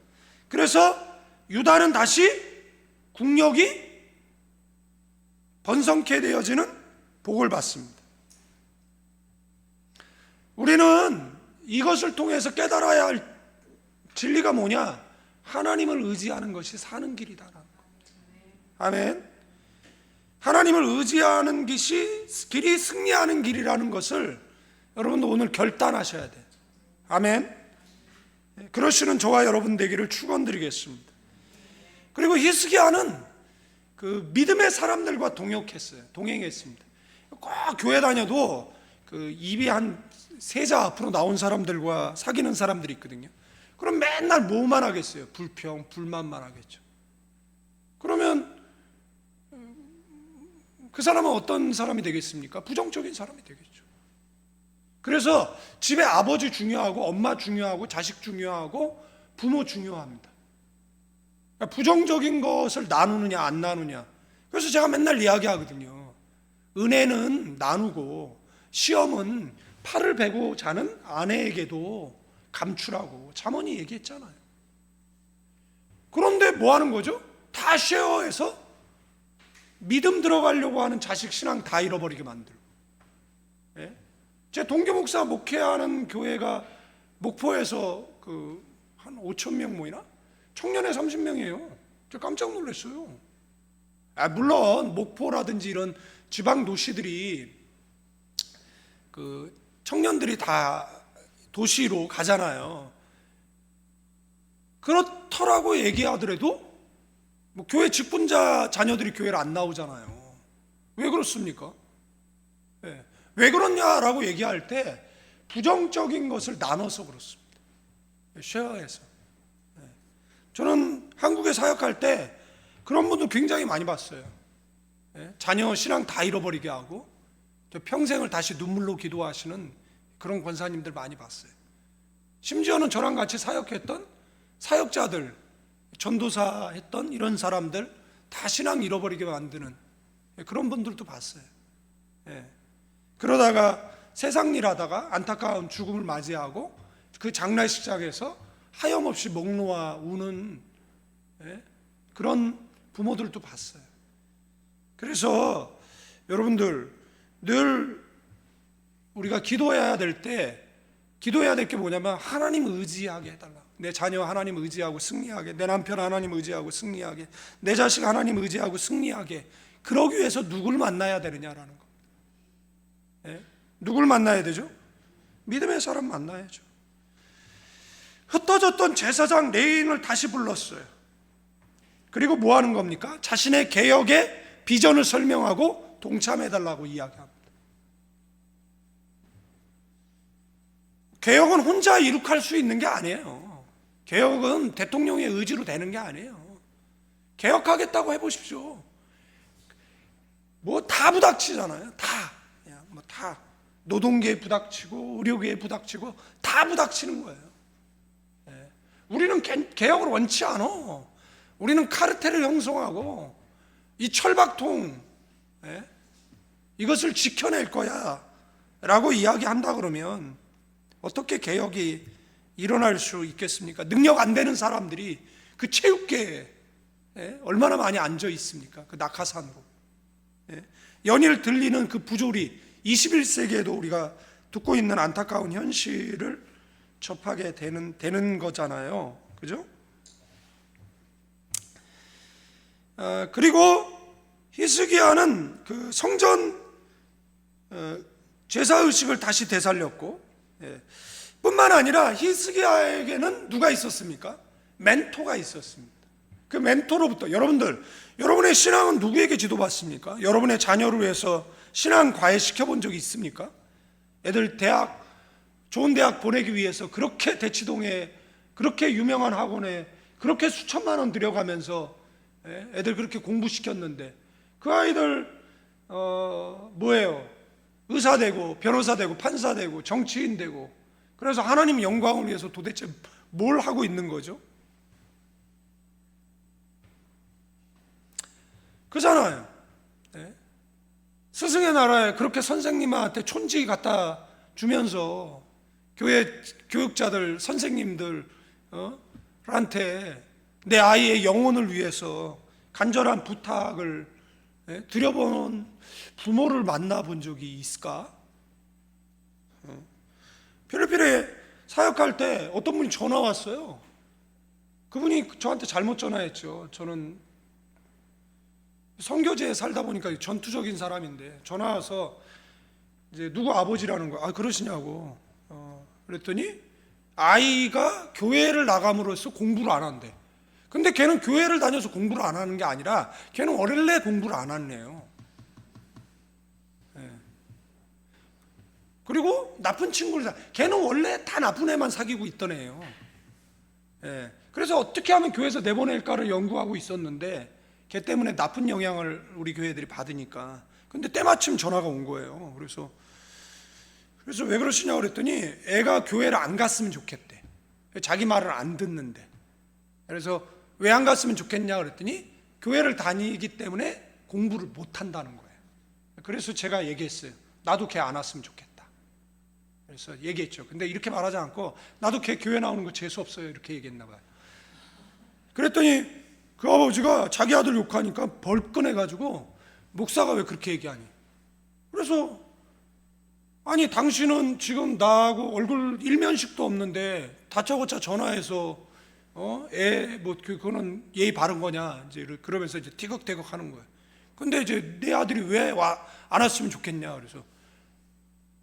그래서 유다는 다시 국력이 번성케 되어지는 복을 받습니다. 우리는 이것을 통해서 깨달아야 할 진리가 뭐냐? 하나님을 의지하는 것이 사는 길이다라는 겁니다. 아멘. 하나님을 의지하는 길이 승리하는 길이라는 것을 여러분도 오늘 결단하셔야 돼요. 아멘. 그러시는 저와 여러분 되기를 축원드리겠습니다. 그리고 히스기야는 그 믿음의 사람들과 동행했습니다. 꼭 교회 다녀도 그 입이 한 세자 앞으로 나온 사람들과 사귀는 사람들이 있거든요. 그럼 맨날 뭐만 하겠어요? 불평, 불만만 하겠죠. 그러면 그 사람은 어떤 사람이 되겠습니까? 부정적인 사람이 되겠죠. 그래서 집에 아버지 중요하고 엄마 중요하고 자식 중요하고 부모 중요합니다. 그러니까 부정적인 것을 나누느냐 안 나누냐. 그래서 제가 맨날 이야기하거든요. 은혜는 나누고 시험은 팔을 베고 자는 아내에게도 감추라고 잠언이 얘기했잖아요. 그런데 뭐 하는 거죠? 다 쉐어해서 믿음 들어가려고 하는 자식 신앙 다 잃어버리게 만들고. 제 동교 목사 목회하는 교회가 목포에서 한 5천 명 모이나? 청년회 30명이에요. 저 깜짝 놀랐어요. 물론 목포라든지 이런 지방 도시들이 청년들이 다 도시로 가잖아요. 그렇더라고 얘기하더라도 뭐 교회 직분자 자녀들이 교회를 안 나오잖아요. 왜 그렇습니까? 왜 그렇냐라고 얘기할 때 부정적인 것을 나눠서 그렇습니다. 쉐어해서. 저는 한국에 사역할 때 그런 분들 굉장히 많이 봤어요. 예? 자녀 신앙 다 잃어버리게 하고 평생을 다시 눈물로 기도하시는 그런 권사님들 많이 봤어요. 심지어는 저랑 같이 사역했던 사역자들, 전도사 했던 이런 사람들 다 신앙 잃어버리게 만드는 그런 분들도 봤어요. 예. 그러다가 세상 일 하다가 안타까운 죽음을 맞이하고 그 장례식장에서 하염없이 목 놓아 우는 그런 부모들도 봤어요. 그래서 여러분들 늘 우리가 기도해야 될 때 기도해야 될 게 뭐냐면 하나님 의지하게 해달라. 내 자녀 하나님 의지하고 승리하게, 내 남편 하나님 의지하고 승리하게, 내 자식 하나님 의지하고 승리하게. 그러기 위해서 누굴 만나야 되느냐라는 거. 예? 누굴 만나야 되죠? 믿음의 사람 만나야죠. 흩어졌던 제사장 레인을 다시 불렀어요. 그리고 뭐 하는 겁니까? 자신의 개혁의 비전을 설명하고 동참해달라고 이야기합니다. 개혁은 혼자 이룩할 수 있는 게 아니에요. 개혁은 대통령의 의지로 되는 게 아니에요. 개혁하겠다고 해보십시오. 뭐 다 부닥치잖아요. 다 노동계에 부닥치고 의료계에 부닥치고 다 부닥치는 거예요. 우리는 개혁을 원치 않아. 우리는 카르텔을 형성하고 이 철박통 이것을 지켜낼 거야 라고 이야기한다 그러면 어떻게 개혁이 일어날 수 있겠습니까? 능력 안 되는 사람들이 그 체육계에 얼마나 많이 앉아 있습니까? 그 낙하산으로 연일 들리는 그 부조리 21세기에도 우리가 듣고 있는 안타까운 현실을 접하게 되는 거잖아요. 그죠? 그리고 히스기야는 그 성전 제사의식을 다시 되살렸고 뿐만 아니라 히스기야에게는 누가 있었습니까? 멘토가 있었습니다. 그 멘토로부터 여러분의 신앙은 누구에게 지도받습니까? 여러분의 자녀를 위해서 신앙 과외 시켜본 적이 있습니까? 애들 좋은 대학 보내기 위해서 그렇게 대치동에 그렇게 유명한 학원에 그렇게 수천만 원 들여가면서 애들 그렇게 공부시켰는데 그 아이들 뭐예요? 의사 되고 변호사 되고 판사 되고 정치인 되고 그래서 하나님 영광을 위해서 도대체 뭘 하고 있는 거죠? 그잖아요. 스승의 나라에 그렇게 선생님한테 촌지 갖다 주면서 교회 교육자들 선생님들한테 내 아이의 영혼을 위해서 간절한 부탁을 드려본 부모를 만나본 적이 있을까? 필리핀에 사역할 때 어떤 분이 전화 왔어요. 그분이 저한테 잘못 전화했죠. 저는 선교지에 살다 보니까 전투적인 사람인데 전화 와서 이제 누구 아버지라는 거, 그러시냐고. 그랬더니 아이가 교회를 나감으로써 공부를 안 한대. 근데 걔는 교회를 다녀서 공부를 안 하는 게 아니라 걔는 원래 공부를 안 하네요. 그리고 나쁜 친구를 걔는 원래 다 나쁜 애만 사귀고 있던 애예요. 그래서 어떻게 하면 교회에서 내보낼까를 연구하고 있었는데 걔 때문에 나쁜 영향을 우리 교회들이 받으니까. 근데 때마침 전화가 온 거예요. 그래서 왜 그러시냐고 그랬더니 애가 교회를 안 갔으면 좋겠대. 자기 말을 안 듣는데. 그래서 왜 안 갔으면 좋겠냐 그랬더니 교회를 다니기 때문에 공부를 못 한다는 거예요. 그래서 제가 얘기했어요. 나도 걔 안 왔으면 좋겠다. 그래서 얘기했죠. 근데 이렇게 말하지 않고 나도 걔 교회 나오는 거 재수 없어요. 이렇게 얘기했나 봐요. 그랬더니 그 아버지가 자기 아들 욕하니까 벌끈해가지고 목사가 왜 그렇게 얘기하니? 그래서 아니 당신은 지금 나하고 얼굴 일면식도 없는데 다짜고짜 전화해서 그거는 예의 바른 거냐 이제 그러면서 이제 티격태격 하는 거예요. 근데 이제 내 아들이 왜 안 왔으면 좋겠냐 그래서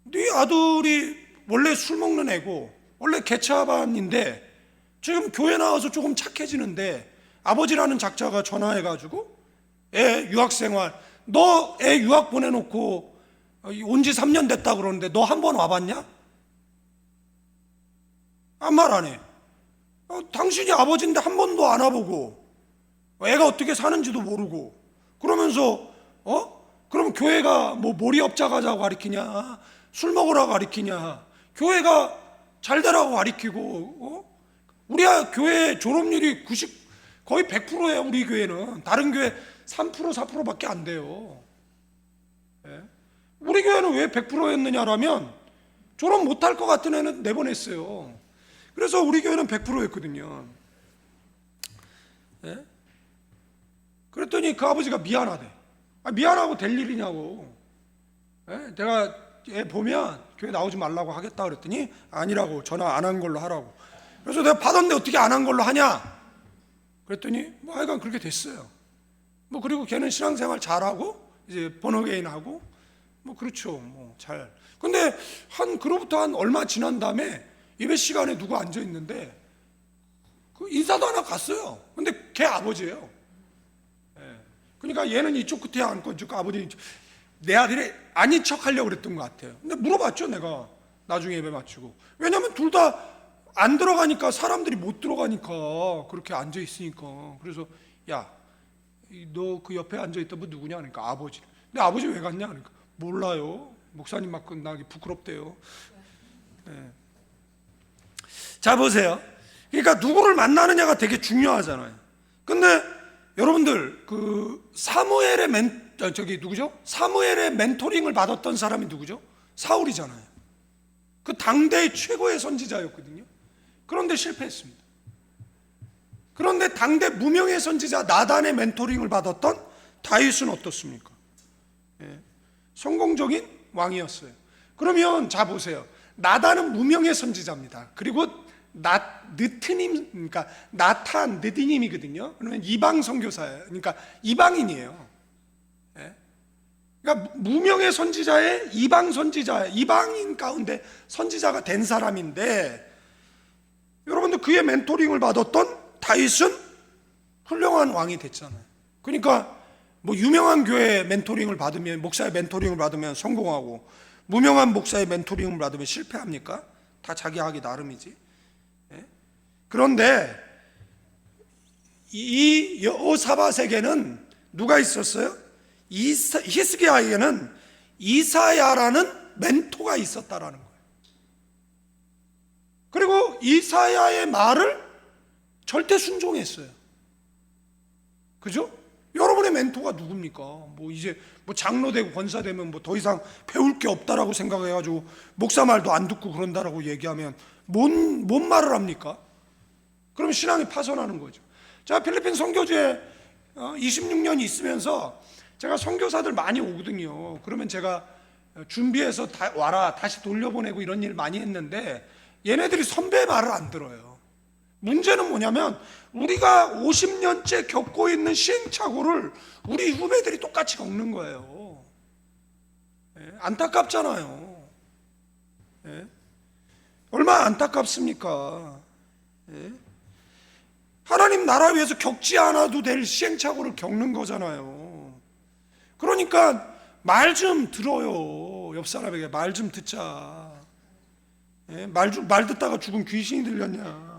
네 아들이 원래 술 먹는 애고 원래 개차반인데 지금 교회 나와서 조금 착해지는데 아버지라는 작자가 전화해가지고 애 유학생활 너 애 유학 보내놓고 온 지 3년 됐다 그러는데 너 한 번 와봤냐? 아무 말 안 해. 당신이 아버지인데 한 번도 안 와보고 애가 어떻게 사는지도 모르고 그러면서 그럼 교회가 뭐 머리업자 가자고 가르치냐, 술 먹으라고 가르치냐, 교회가 잘 되라고 가르치고 우리 교회 졸업률이 거의 100%예요. 우리 교회는 다른 교회 3% 4%밖에 안 돼요. 예? 우리 교회는 왜 100%였느냐라면 졸업 못할 것 같은 애는 내보냈어요. 그래서 우리 교회는 100%였거든요. 예? 그랬더니 그 아버지가 미안하대. 미안하고 될 일이냐고. 예? 내가 얘 보면 교회 나오지 말라고 하겠다 그랬더니 아니라고, 전화 안 한 걸로 하라고. 그래서 내가 받았는데 어떻게 안 한 걸로 하냐 그랬더니 뭐 하여간 그렇게 됐어요. 뭐 그리고 걔는 신앙생활 잘하고 이제 번호개인하고 뭐 그렇죠. 뭐 잘. 근데 그로부터 한 얼마 지난 다음에 예배 시간에 누구 앉아 있는데 그 인사도 안 하고 갔어요. 근데 걔 아버지예요. 예. 그러니까 얘는 이쪽 끝에 앉고 이쪽 아버지는 내 아들이 아닌 척 하려고 그랬던 것 같아요. 근데 물어봤죠, 내가 나중에 예배 마치고. 왜냐면 둘 다 안 들어가니까, 사람들이 못 들어가니까 그렇게 앉아 있으니까. 그래서 야, 너 그 옆에 앉아 있던 분 누구냐 하니까 아버지. 근데 아버지 왜 갔냐 하니까 몰라요. 목사님 막 끝나기 부끄럽대요. 네. 자 보세요. 그러니까 누구를 만나느냐가 되게 중요하잖아요. 근데 여러분들 그 사무엘의 누구죠? 사무엘의 멘토링을 받았던 사람이 누구죠? 사울이잖아요. 그 당대의 최고의 선지자였거든요. 그런데 실패했습니다. 그런데 당대 무명의 선지자 나단의 멘토링을 받았던 다윗은 어떻습니까? 예, 성공적인 왕이었어요. 그러면 자 보세요. 나단은 무명의 선지자입니다. 그리고 그러니까 느디님이거든요. 그러면 이방 선교사예요. 그러니까 이방인이에요. 예? 그러니까 무명의 선지자의 이방 선지자, 이방인 가운데 선지자가 된 사람인데, 여러분들 그의 멘토링을 받았던 다윗은 훌륭한 왕이 됐잖아요. 그러니까 뭐 유명한 교회 멘토링을 받으면, 목사의 멘토링을 받으면 성공하고, 무명한 목사의 멘토링을 받으면 실패합니까? 다 자기 하기 나름이지. 예? 그런데 이 여호사밧에게는 누가 있었어요? 히스기야에게는 이사야라는 멘토가 있었다라는 거예요. 그리고 이사야의 말을 절대 순종했어요. 그죠? 여러분의 멘토가 누굽니까? 뭐 이제 뭐 장로 되고 권사 되면 뭐 더 이상 배울 게 없다라고 생각해가지고 목사 말도 안 듣고 그런다라고 얘기하면 뭔 말을 합니까? 그럼 신앙이 파손하는 거죠. 제가 필리핀 선교지에 26년 있으면서 제가 선교사들 많이 오거든요. 그러면 제가 준비해서 와라, 다시 돌려보내고 이런 일 많이 했는데 얘네들이 선배의 말을 안 들어요. 문제는 뭐냐면 우리가 50년째 겪고 있는 시행착오를 우리 후배들이 똑같이 겪는 거예요. 예? 안타깝잖아요. 예? 얼마나 안타깝습니까? 예? 하나님 나라 위해서 겪지 않아도 될 시행착오를 겪는 거잖아요. 그러니까 말 좀 들어요. 옆 사람에게 말 좀 듣자. 예? 말 듣다가 죽은 귀신이 들렸냐,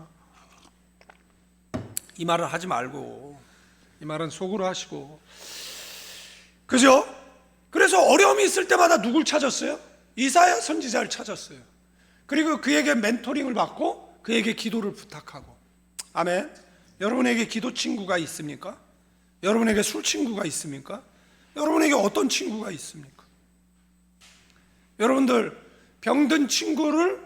이 말을 하지 말고, 이 말은 속으로 하시고. 그죠? 그래서 어려움이 있을 때마다 누굴 찾았어요? 이사야 선지자를 찾았어요. 그리고 그에게 멘토링을 받고 그에게 기도를 부탁하고. 아멘. 여러분에게 기도 친구가 있습니까? 여러분에게 술 친구가 있습니까? 여러분에게 어떤 친구가 있습니까? 여러분들 병든 친구를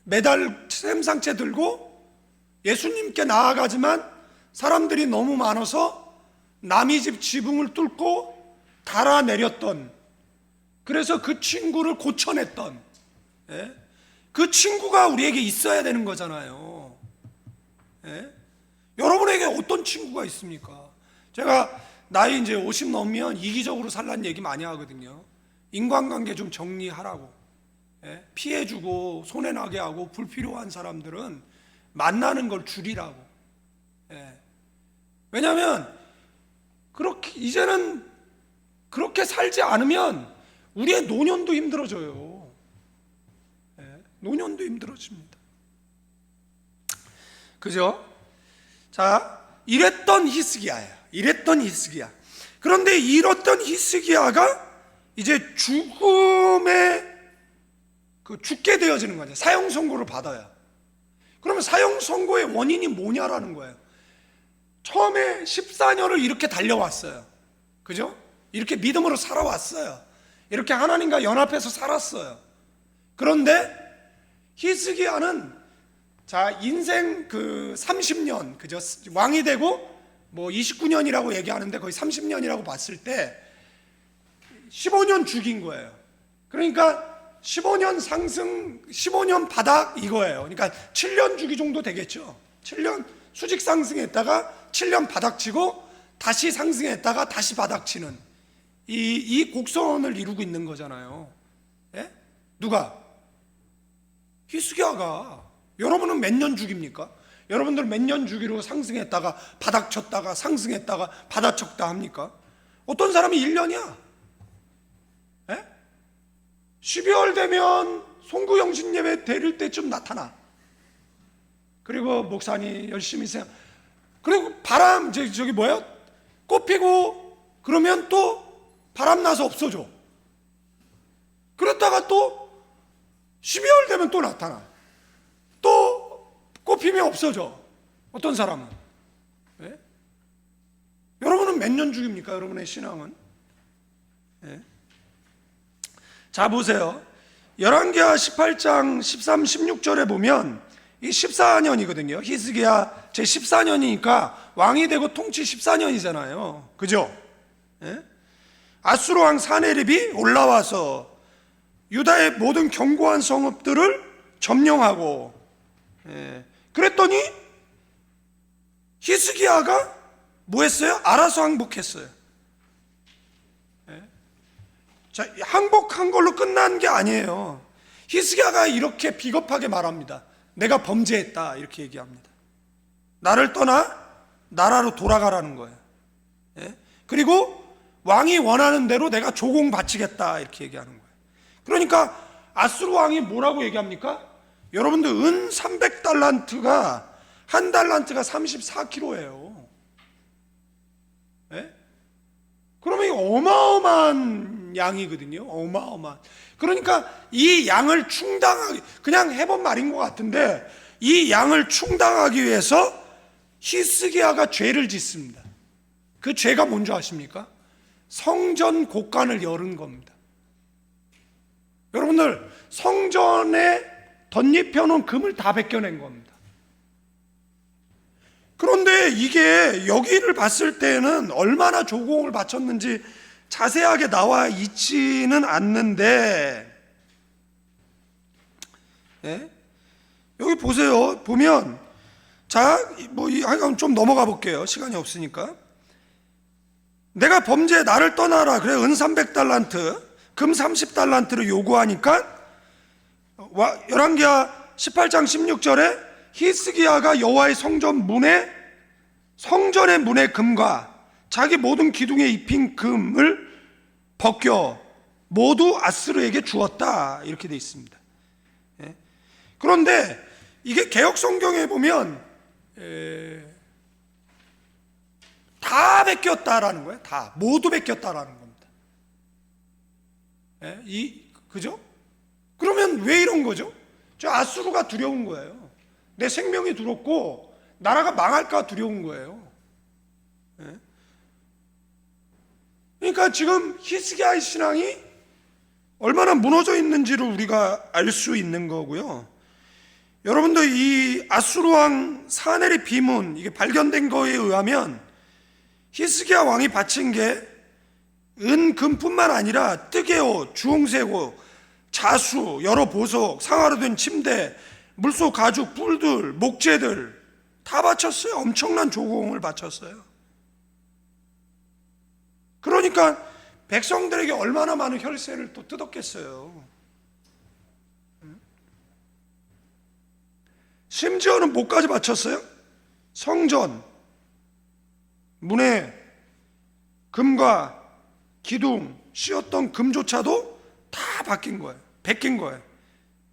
매달 침상채 들고 예수님께 나아가지만 사람들이 너무 많아서 남의 집 지붕을 뚫고 달아내렸던, 그래서 그 친구를 고쳐냈던, 예? 그 친구가 우리에게 있어야 되는 거잖아요. 예? 여러분에게 어떤 친구가 있습니까? 제가 나이 이제 50 넘으면 이기적으로 살라는 얘기 많이 하거든요. 인간관계 좀 정리하라고. 예? 피해주고 손해나게 하고 불필요한 사람들은 만나는 걸 줄이라고. 예. 왜냐하면 이제는 그렇게 살지 않으면 우리의 노년도 힘들어져요. 예. 노년도 힘들어집니다. 그죠? 자, 이랬던 히스기야예요. 이랬던 히스기야. 그런데 이랬던 히스기야가 이제 죽게 되어지는 거죠. 사형 선고를 받아요. 그러면 사형 선고의 원인이 뭐냐라는 거예요. 처음에 14년을 이렇게 달려왔어요. 그죠? 이렇게 믿음으로 살아왔어요. 이렇게 하나님과 연합해서 살았어요. 그런데 히스기야는 자, 인생 30년, 그죠? 왕이 되고 뭐 29년이라고 얘기하는데 거의 30년이라고 봤을 때 15년 죽인 거예요. 그러니까 15년 상승, 15년 바닥 이거예요. 그러니까 7년 주기 정도 되겠죠. 7년 수직 상승했다가 7년 바닥 치고 다시 상승했다가 다시 바닥 치는 이 곡선을 이루고 있는 거잖아요. 예? 누가? 히스기야가. 여러분은 몇 년 주기입니까? 여러분들 몇 년 주기로 상승했다가 바닥 쳤다가 상승했다가 바닥 쳤다 합니까? 어떤 사람이 1년이야. 예? 12월 되면 송구영신 예배 드릴 때쯤 나타나. 그리고 목사님 열심히 생각. 그리고 바람 저기 뭐예요? 꽃 피고 그러면 또 바람 나서 없어져. 그랬다가 또 12월 되면 또 나타나. 또 꽃 피면 없어져. 어떤 사람은. 예? 여러분은 몇 년 죽입니까? 여러분의 신앙은. 예? 자, 보세요. 열왕기하 18장 13, 16절에 보면 이 14년이거든요. 히스기야 제 14년이니까 왕이 되고 통치 14년이잖아요. 그죠? 예? 아수르 왕 사네립이 올라와서 유다의 모든 견고한 성읍들을 점령하고, 예, 그랬더니 히스기야가 뭐 했어요? 알아서 항복했어요. 예? 자, 항복한 걸로 끝난 게 아니에요. 히스기야가 이렇게 비겁하게 말합니다. 내가 범죄했다 이렇게 얘기합니다. 나를 떠나 나라로 돌아가라는 거예요. 예? 그리고 왕이 원하는 대로 내가 조공 바치겠다 이렇게 얘기하는 거예요. 그러니까 아수르 왕이 뭐라고 얘기합니까? 여러분들 은 300달란트가 한 달란트가 34kg예요. 예? 그러면 이거 어마어마한 양이거든요. 어마어마한. 그러니까 이 양을 충당하기, 그냥 해본 말인 것 같은데 이 양을 충당하기 위해서 히스기야가 죄를 짓습니다. 그 죄가 뭔지 아십니까? 성전 곡간을 열은 겁니다. 여러분들 성전에 덧입혀놓은 금을 다 벗겨낸 겁니다. 그런데 이게 여기를 봤을 때는 얼마나 조공을 바쳤는지 자세하게 나와 있지는 않는데, 예? 여기 보세요. 보면 자, 뭐 하여간 좀 넘어가 볼게요. 시간이 없으니까. 내가 범죄에 나를 떠나라. 그래, 은 300달란트, 금 30달란트를 요구하니까 열왕기하 18장 16절에 히스기야가 여호와의 성전의 문의 금과 자기 모든 기둥에 입힌 금을 벗겨 모두 아스르에게 주었다 이렇게 되어 있습니다. 예? 그런데 이게 개역 성경에 보면 다 벗겼다라는 거예요. 다 모두 벗겼다라는 겁니다. 예? 그죠? 그러면 왜 이런 거죠? 저 아수르가 두려운 거예요. 내 생명이 두렵고 나라가 망할까 두려운 거예요. 예? 그러니까 지금 히스기야의 신앙이 얼마나 무너져 있는지를 우리가 알 수 있는 거고요. 여러분들 이 아수르 왕 사네립 비문 이게 발견된 거에 의하면 히스기야 왕이 바친 게 은, 금뿐만 아니라 뜨개옷, 주홍색옷, 자수, 여러 보석, 상아로 된 침대, 물소 가죽, 뿔들, 목재들 다 바쳤어요. 엄청난 조공을 바쳤어요. 그러니까 백성들에게 얼마나 많은 혈세를 또 뜯었겠어요. 심지어는 뭐까지 바쳤어요? 성전, 문에 금과 기둥, 씌었던 금조차도 다 벗긴 거예요.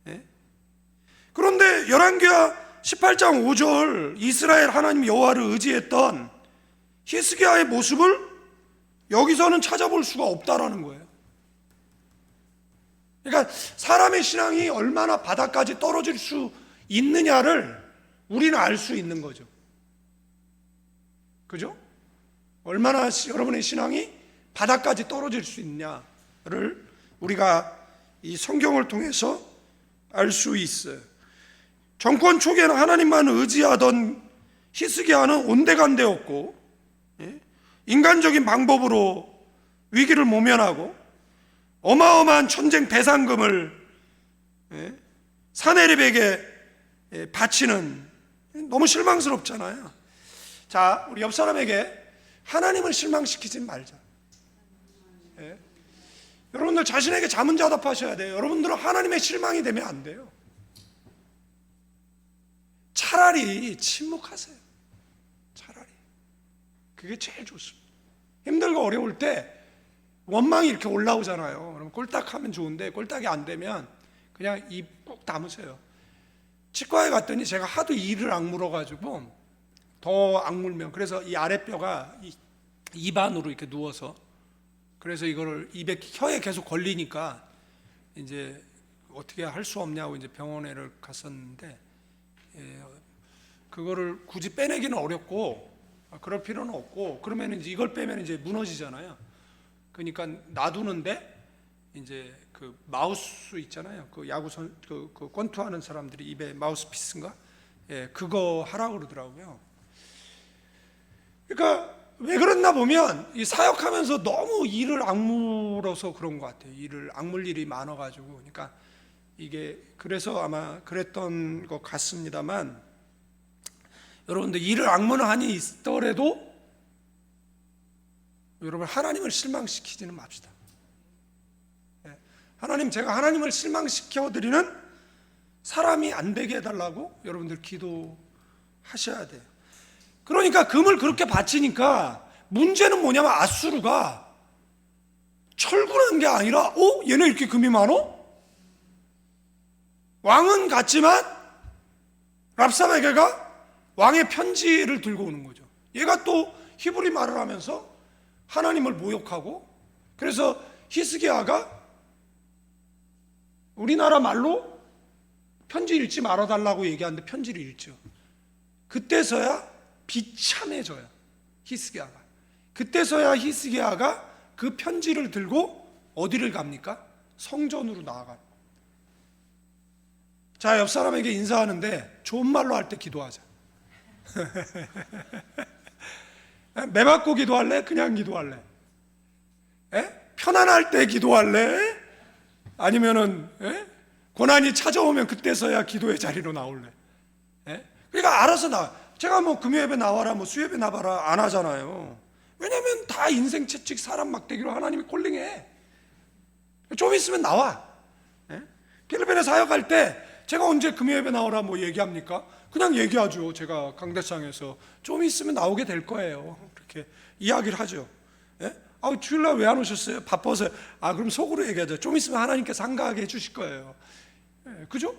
예? 그런데 열왕기하 18장 5절 이스라엘 하나님 여호와를 의지했던 히스기야의 모습을 여기서는 찾아볼 수가 없다라는 거예요. 그러니까 사람의 신앙이 얼마나 바닥까지 떨어질 수 있느냐를 우리는 알 수 있는 거죠. 그죠? 얼마나 여러분의 신앙이 바닥까지 떨어질 수 있냐를 우리가 이 성경을 통해서 알 수 있어요. 정권 초기에는 하나님만 의지하던 히스기야는 온데간데였고, 인간적인 방법으로 위기를 모면하고 어마어마한 전쟁 배상금을 사내립에게 바치는, 너무 실망스럽잖아요. 자, 우리 옆 사람에게 하나님을 실망시키지 말자. 여러분들 자신에게 자문자답하셔야 돼요. 여러분들은 하나님의 실망이 되면 안 돼요. 차라리 침묵하세요. 차라리 그게 제일 좋습니다. 힘들고 어려울 때 원망이 이렇게 올라오잖아요. 그럼 꼴딱하면 좋은데 꼴딱이 안 되면 그냥 입 꼭 다무세요. 치과에 갔더니 제가 하도 이를 악물어가지고 더 악물면, 그래서 이 아랫뼈가 입안으로 이렇게 누워서, 그래서 이거를 입에 혀에 계속 걸리니까 이제 어떻게 할 수 없냐고 이제 병원에를 갔었는데, 그거를 굳이 빼내기는 어렵고 그럴 필요는 없고, 그러면 이제 이걸 빼면 이제 무너지잖아요. 그러니까 놔두는데 이제 그 마우스 있잖아요. 그 야구 그 권투하는 사람들이 입에 마우스피스인가? 그거 하라고 그러더라고요. 그러니까 왜 그랬나 보면 이 사역하면서 너무 이를 악물어서 그런 것 같아요. 이를 악물 일이 많아가지고. 그러니까 이게 그래서 아마 그랬던 것 같습니다만, 여러분들 이를 악물는 한이 있더라도 여러분 하나님을 실망시키지는 맙시다. 하나님, 제가 하나님을 실망시켜드리는 사람이 안 되게 해달라고 여러분들 기도하셔야 돼요. 그러니까 금을 그렇게 바치니까 문제는 뭐냐면 아수르가 철군한 게 아니라 얘네 이렇게 금이 많어? 왕은 같지만 랍사베게가 왕의 편지를 들고 오는 거죠. 얘가 또 히브리 말을 하면서 하나님을 모욕하고, 그래서 히스기야가 우리나라 말로 편지 읽지 말아달라고 얘기하는데 편지를 읽죠. 그때서야 비참해져요, 히스기야가. 그때서야 히스기야가 그 편지를 들고 어디를 갑니까? 성전으로 나아갑니다. 자, 옆 사람에게 인사하는데 좋은 말로 할 때 기도하자. 매 맞고 기도할래? 그냥 기도할래? 편안할 때 기도할래? 아니면은 고난이 찾아오면 그때서야 기도의 자리로 나올래? 그러니까 알아서 제가 뭐 금요예배 나와라, 뭐 수요예배 나와라 안 하잖아요. 왜냐면 다 인생 채찍 사람 막대기로 하나님이 콜링해. 좀 있으면 나와. 필리핀에 사역할 때 제가 언제 금요예배 나오라 뭐 얘기합니까? 그냥 얘기하죠. 제가 강대상에서 좀 있으면 나오게 될 거예요. 그렇게 이야기를 하죠. 주일날 왜 안 오셨어요? 바빠서요. 그럼 속으로 얘기하죠. 좀 있으면 하나님께서 한가하게 해주실 거예요. 그죠?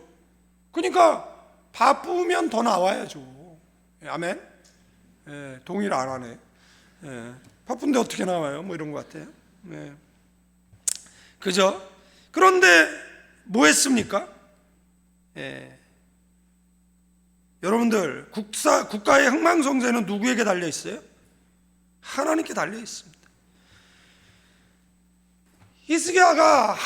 그러니까 바쁘면 더 나와야죠. 아멘. 동의를 안 하네. 바쁜데 어떻게 나와요? 뭐 이런 것 같아요. 그죠? 그런데 뭐 했습니까? 여러분들, 국가의 흥망성쇠는 누구에게 달려 있어요? 하나님께 달려 있습니다. 히스기야가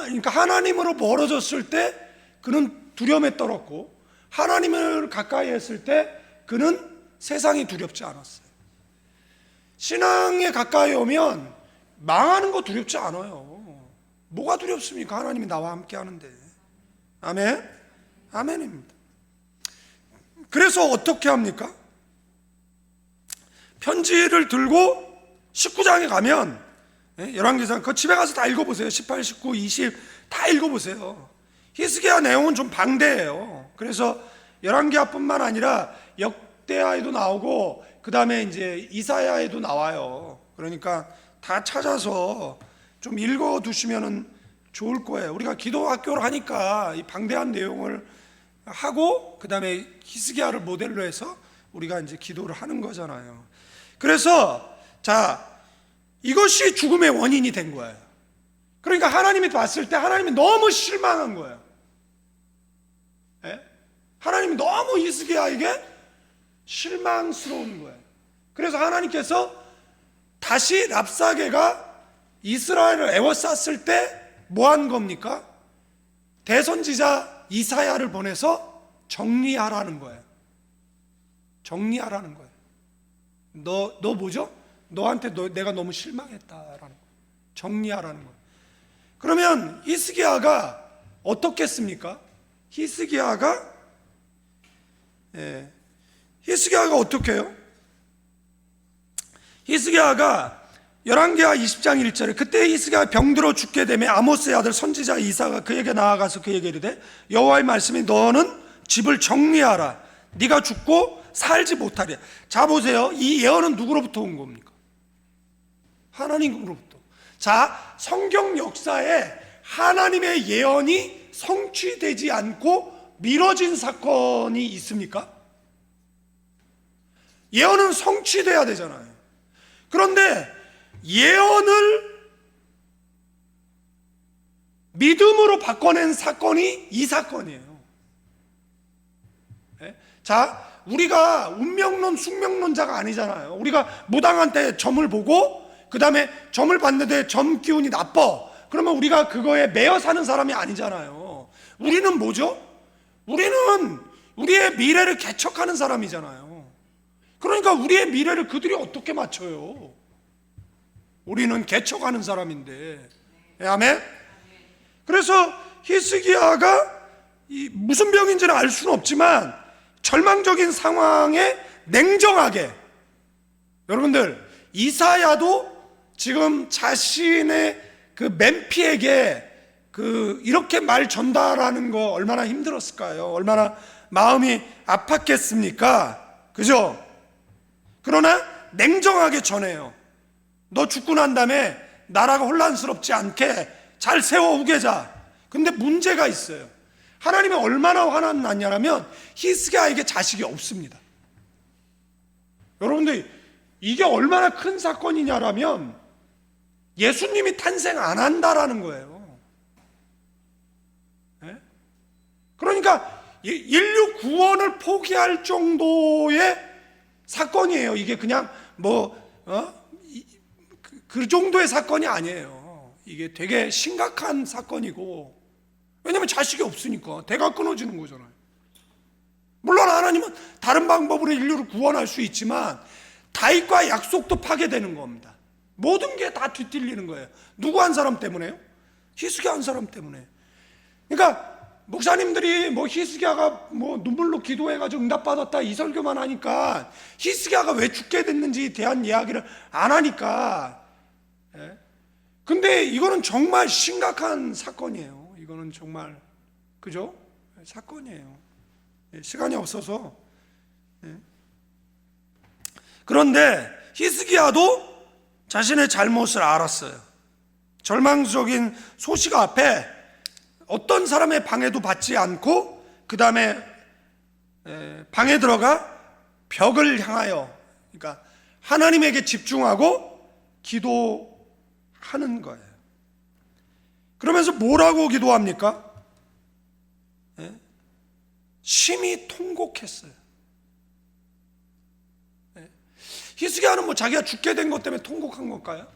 그러니까 하나님으로 멀어졌을 때 그는 두려움에 떨었고, 하나님을 가까이 했을 때 그는 세상이 두렵지 않았어요. 신앙에 가까이 오면 망하는 거 두렵지 않아요. 뭐가 두렵습니까? 하나님이 나와 함께 하는데. 아멘? 아멘입니다. 그래서 어떻게 합니까? 편지를 들고 19장에 가면, 열왕기상 그 집에 가서 다 읽어보세요. 18, 19, 20 다 읽어보세요. 히스기야 내용은 좀 방대해요. 그래서 열왕기하뿐만 아니라 역대하에도 나오고, 그 다음에 이제 이사야에도 나와요. 그러니까 다 찾아서 좀 읽어두시면 좋을 거예요. 우리가 기도 학교를 하니까 이 방대한 내용을 하고 그다음에 히스기야를 모델로 해서 우리가 이제 기도를 하는 거잖아요. 그래서 자, 이것이 죽음의 원인이 된 거예요. 그러니까 하나님이 봤을 때 하나님이 너무 실망한 거예요. 예? 하나님이 너무 히스기야에게 실망스러운 거예요. 그래서 하나님께서 다시 랍사게가 이스라엘을 에워쌌을 때 뭐 한 겁니까? 대선지자 이사야를 보내서 정리하라는 거예요. 정리하라는 거예요. 너 뭐죠? 너한테 내가 너무 실망했다라는 거예요. 정리하라는 거예요. 그러면 히스기야가 어떻겠습니까? 히스기야가 어떻게 해요? 히스기야가 열왕기하 20장 1절에 그때 히스기야가 병들어 죽게 되매 아모스의 아들 선지자 이사가 그에게 나아가서 그에게 이르되 여호와의 말씀이 너는 집을 정리하라. 네가 죽고 살지 못하리라. 자, 보세요. 이 예언은 누구로부터 온 겁니까? 하나님으로부터. 자, 성경 역사에 하나님의 예언이 성취되지 않고 미뤄진 사건이 있습니까? 예언은 성취돼야 되잖아요. 그런데 예언을 믿음으로 바꿔낸 사건이 이 사건이에요. 네? 자, 우리가 운명론, 숙명론자가 아니잖아요. 우리가 무당한테 점을 보고 그 다음에 점을 봤는데 점 기운이 나빠. 그러면 우리가 그거에 매여 사는 사람이 아니잖아요. 우리는 뭐죠? 우리는 우리의 미래를 개척하는 사람이잖아요. 그러니까 우리의 미래를 그들이 어떻게 맞춰요? 우리는 개척하는 사람인데. 아멘? 그래서 히스기야가 무슨 병인지는 알 수는 없지만 절망적인 상황에 냉정하게, 여러분들 이사야도 지금 자신의 그 맨피에게 이렇게 말 전달하는 거 얼마나 힘들었을까요? 얼마나 마음이 아팠겠습니까? 그죠? 그러나 냉정하게 전해요. 너 죽고 난 다음에 나라가 혼란스럽지 않게 잘 세워 우게자. 근데 문제가 있어요. 하나님이 얼마나 화났냐면 히스기야에게 자식이 없습니다. 여러분들 이게 얼마나 큰 사건이냐라면 예수님이 탄생 안 한다라는 거예요. 네? 그러니까 인류 구원을 포기할 정도의 사건이에요. 이게 그냥 그 정도의 사건이 아니에요. 이게 되게 심각한 사건이고, 왜냐하면 자식이 없으니까 대가 끊어지는 거잖아요. 물론 하나님은 다른 방법으로 인류를 구원할 수 있지만 다윗과 약속도 파괴되는 겁니다. 모든 게 다 뒤틀리는 거예요. 누구 한 사람 때문에요? 히스기야 한 사람 때문에. 그러니까 목사님들이 히스기야가 눈물로 기도해가지고 응답받았다 이 설교만 하니까 히스기야가 왜 죽게 됐는지에 대한 이야기를 안 하니까. 근데 이거는 정말 심각한 사건이에요. 이거는 정말, 그죠? 사건이에요. 시간이 없어서. 그런데 히스기야도 자신의 잘못을 알았어요. 절망적인 소식 앞에 어떤 사람의 방해도 받지 않고 그 다음에 방에 들어가 벽을 향하여, 그러니까 하나님에게 집중하고 기도하는 거예요. 그러면서 뭐라고 기도합니까? 심히 통곡했어요. 히스기야는 자기가 죽게 된 것 때문에 통곡한 걸까요?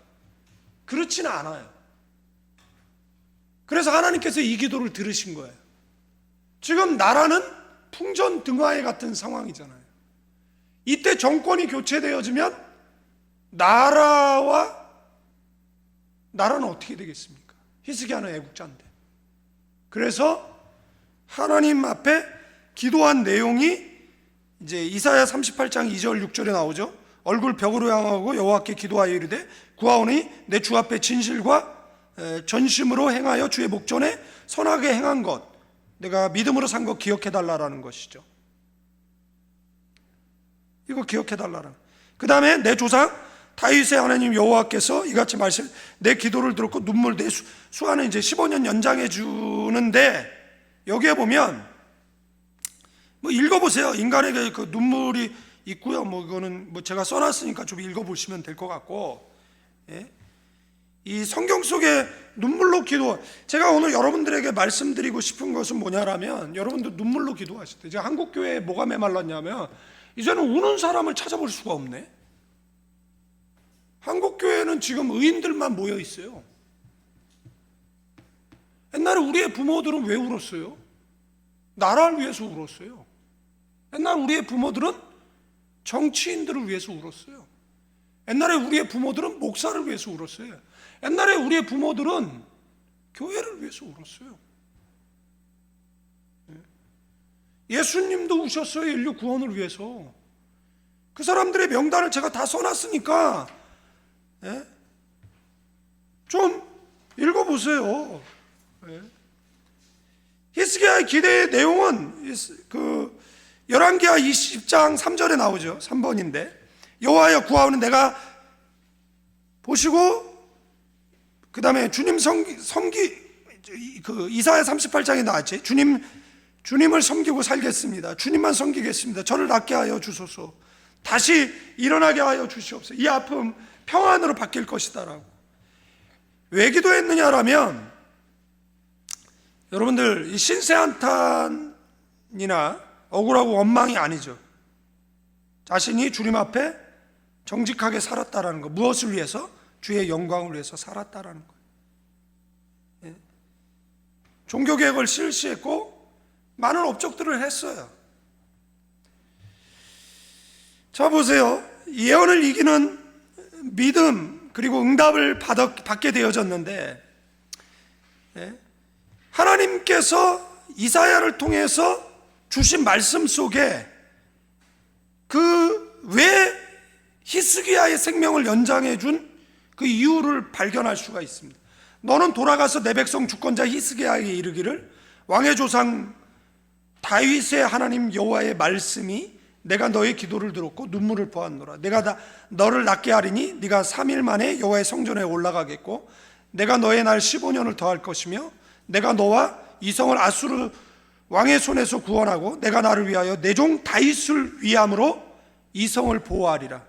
그렇지는 않아요. 그래서 하나님께서 이 기도를 들으신 거예요. 지금 나라는 풍전등화해 같은 상황이잖아요. 이때 정권이 교체되어지면 나라는 어떻게 되겠습니까? 히스기야는 애국자인데. 그래서 하나님 앞에 기도한 내용이 이제 이사야 38장 2절 6절에 나오죠. 얼굴 벽으로 향하고 여호와께 기도하여 이르되 구하오니 내 주 앞에 진실과 전심으로 행하여 주의 목전에 선하게 행한 것, 내가 믿음으로 산 것 기억해달라라는 것이죠. 이거 기억해달라는. 그 다음에 내 조상 다윗의 하나님 여호와께서 이같이 말씀, 내 기도를 들었고 눈물 내 수하는 이제 15년 연장해 주는데, 여기에 보면 뭐 읽어보세요. 인간에게 그 눈물이 있고요. 뭐 이거는 뭐 제가 써놨으니까 좀 읽어보시면 될 것 같고, 예? 이 성경 속에 눈물로 기도, 제가 오늘 여러분들에게 말씀드리고 싶은 것은 뭐냐라면, 여러분들 눈물로 기도하실 때, 제가 한국 교회에 뭐가 메말랐냐면 이제는 우는 사람을 찾아볼 수가 없네. 한국 교회는 지금 의인들만 모여 있어요. 옛날에 우리의 부모들은 왜 울었어요? 나라를 위해서 울었어요. 옛날 우리의 부모들은 정치인들을 위해서 울었어요. 옛날에 우리의 부모들은 목사를 위해서 울었어요. 옛날에 우리의 부모들은 교회를 위해서 울었어요. 예수님도 우셨어요. 인류 구원을 위해서. 그 사람들의 명단을 제가 다 써놨으니까, 예? 좀 읽어보세요. 예? 히스기야의 기대의 내용은 그 열왕기하 20장 3절에 나오죠. 3번인데, 여호와여 구하오는 내가 보시고, 그 다음에 주님 그 이사야 38장에 나왔지. 주님을 섬기고 살겠습니다. 주님만 섬기겠습니다. 저를 낫게 하여 주소서. 다시 일어나게 하여 주시옵소서. 이 아픔 평안으로 바뀔 것이다라고. 왜 기도했느냐라면, 여러분들 이 신세한탄이나 억울하고 원망이 아니죠. 자신이 주님 앞에 정직하게 살았다라는 거. 무엇을 위해서? 주의 영광을 위해서 살았다라는 거예요. 예? 종교개혁을 실시했고 많은 업적들을 했어요. 자, 보세요. 예언을 이기는 믿음 그리고 응답을 받게 되어졌는데, 예? 하나님께서 이사야를 통해서 주신 말씀 속에 그 왜 히스기야의 생명을 연장해 준 그 이유를 발견할 수가 있습니다. 너는 돌아가서 내 백성 주권자 히스기야에게 이르기를, 왕의 조상 다윗의 하나님 여호와의 말씀이 내가 너의 기도를 들었고 눈물을 보았노라. 내가 너를 낫게 하리니 네가 3일 만에 여호와의 성전에 올라가겠고, 내가 너의 날 15년을 더할 것이며, 내가 너와 이 성을 아수르 왕의 손에서 구원하고, 내가 나를 위하여 내 종 다윗을 위함으로 이 성을 보호하리라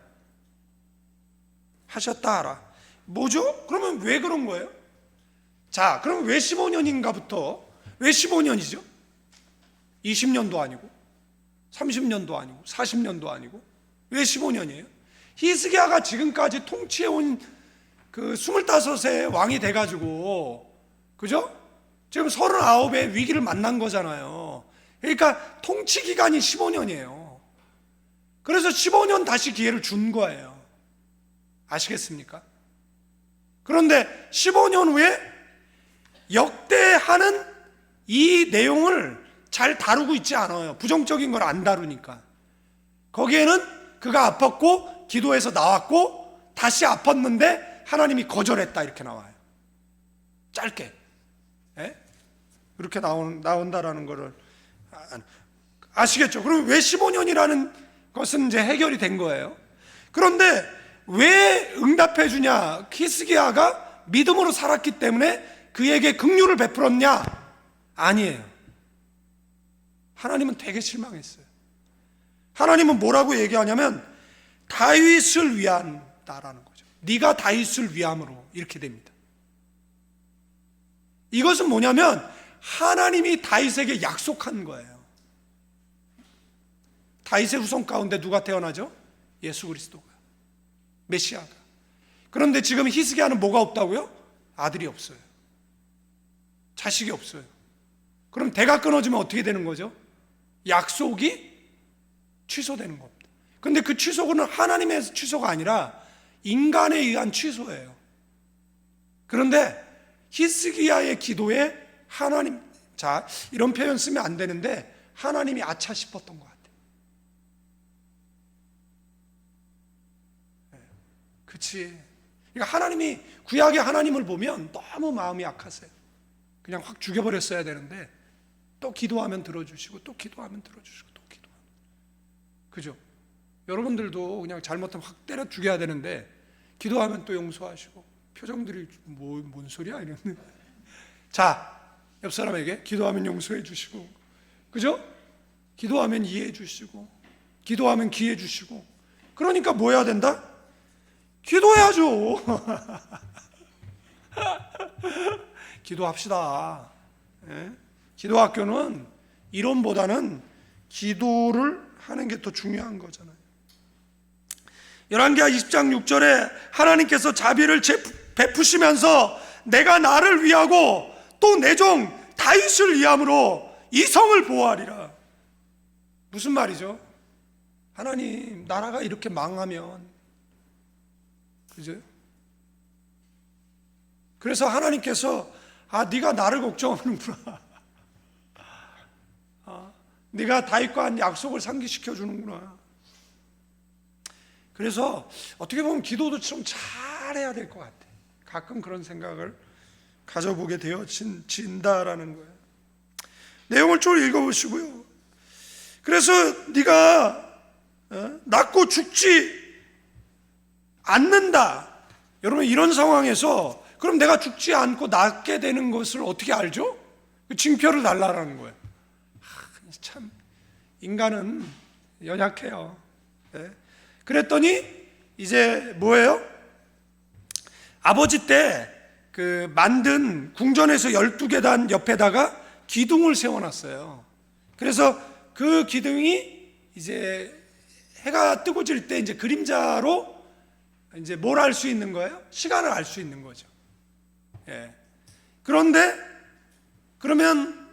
하셨다 하라. 뭐죠? 그러면 왜 그런 거예요? 자, 그럼 왜 15년인가부터 왜 15년이죠? 20년도 아니고 30년도 아니고 40년도 아니고 왜 15년이에요? 히스기야가 지금까지 통치해온 그 25세 왕이 돼가지고, 그죠? 지금 39의 위기를 만난 거잖아요. 그러니까 통치 기간이 15년이에요. 그래서 15년 다시 기회를 준 거예요. 아시겠습니까? 그런데 15년 후에 역대하는 이 내용을 잘 다루고 있지 않아요. 부정적인 걸 안 다루니까. 거기에는 그가 아팠고 기도해서 나왔고 다시 아팠는데 하나님이 거절했다 이렇게 나와요. 짧게. 예? 그렇게 나온다라는 거를 아시겠죠? 그럼 왜 15년이라는 것은 이제 해결이 된 거예요. 그런데 왜 응답해 주냐? 히스기야가 믿음으로 살았기 때문에 그에게 긍휼을 베풀었냐? 아니에요. 하나님은 되게 실망했어요. 하나님은 뭐라고 얘기하냐면 다윗을 위한다라는 거죠. 네가 다윗을 위함으로 이렇게 됩니다. 이것은 뭐냐면 하나님이 다윗에게 약속한 거예요. 다윗의 후손 가운데 누가 태어나죠? 예수 그리스도가, 메시아가. 그런데 지금 히스기야는 뭐가 없다고요? 아들이 없어요. 자식이 없어요. 그럼 대가 끊어지면 어떻게 되는 거죠? 약속이 취소되는 겁니다. 그런데 그 취소는 하나님의 취소가 아니라 인간에 의한 취소예요. 그런데 히스기야의 기도에 하나님, 자, 이런 표현 쓰면 안 되는데 하나님이 아차 싶었던 것 같아요. 그치? 그러니까 하나님이, 구약의 하나님을 보면 너무 마음이 약하세요. 그냥 확 죽여버렸어야 되는데 또 기도하면 들어주시고 또 기도하면 들어주시고 또 기도하면, 그죠? 여러분들도 그냥 잘못하면 확 때려 죽여야 되는데 기도하면 또 용서하시고, 표정들이 뭔 소리야 이러는. 자, 옆 사람에게 기도하면 용서해 주시고, 그죠? 기도하면 이해해 주시고, 기도하면 기회 주시고. 그러니까 뭐 해야 된다? 기도해야죠. 기도합시다. 예? 기도학교는 이론보다는 기도를 하는 게 더 중요한 거잖아요. 열왕기하 20장 6절에 하나님께서 자비를 베푸시면서 내가 나를 위하고 또 내 종 다윗을 위함으로 이 성을 보호하리라. 무슨 말이죠? 하나님, 나라가 이렇게 망하면, 그죠? 그래서 하나님께서 네가 나를 걱정하는구나. 네가 다윗과 한 약속을 상기시켜 주는구나. 그래서 어떻게 보면 기도도 좀 잘해야 될 것 같아. 가끔 그런 생각을 가져보게 되어진다라는 거예요. 내용을 좀 읽어보시고요. 그래서 네가 낫고 죽지 않는다. 여러분, 이런 상황에서 그럼 내가 죽지 않고 낫게 되는 것을 어떻게 알죠? 징표를 달라라는 거예요. 참 인간은 연약해요. 네. 그랬더니 이제 뭐예요? 아버지 때 그 만든 궁전에서 12계단 옆에다가 기둥을 세워놨어요. 그래서 그 기둥이 이제 해가 뜨고 질 때 이제 그림자로 이제 뭘 알 수 있는 거예요? 시간을 알 수 있는 거죠. 예. 그런데 그러면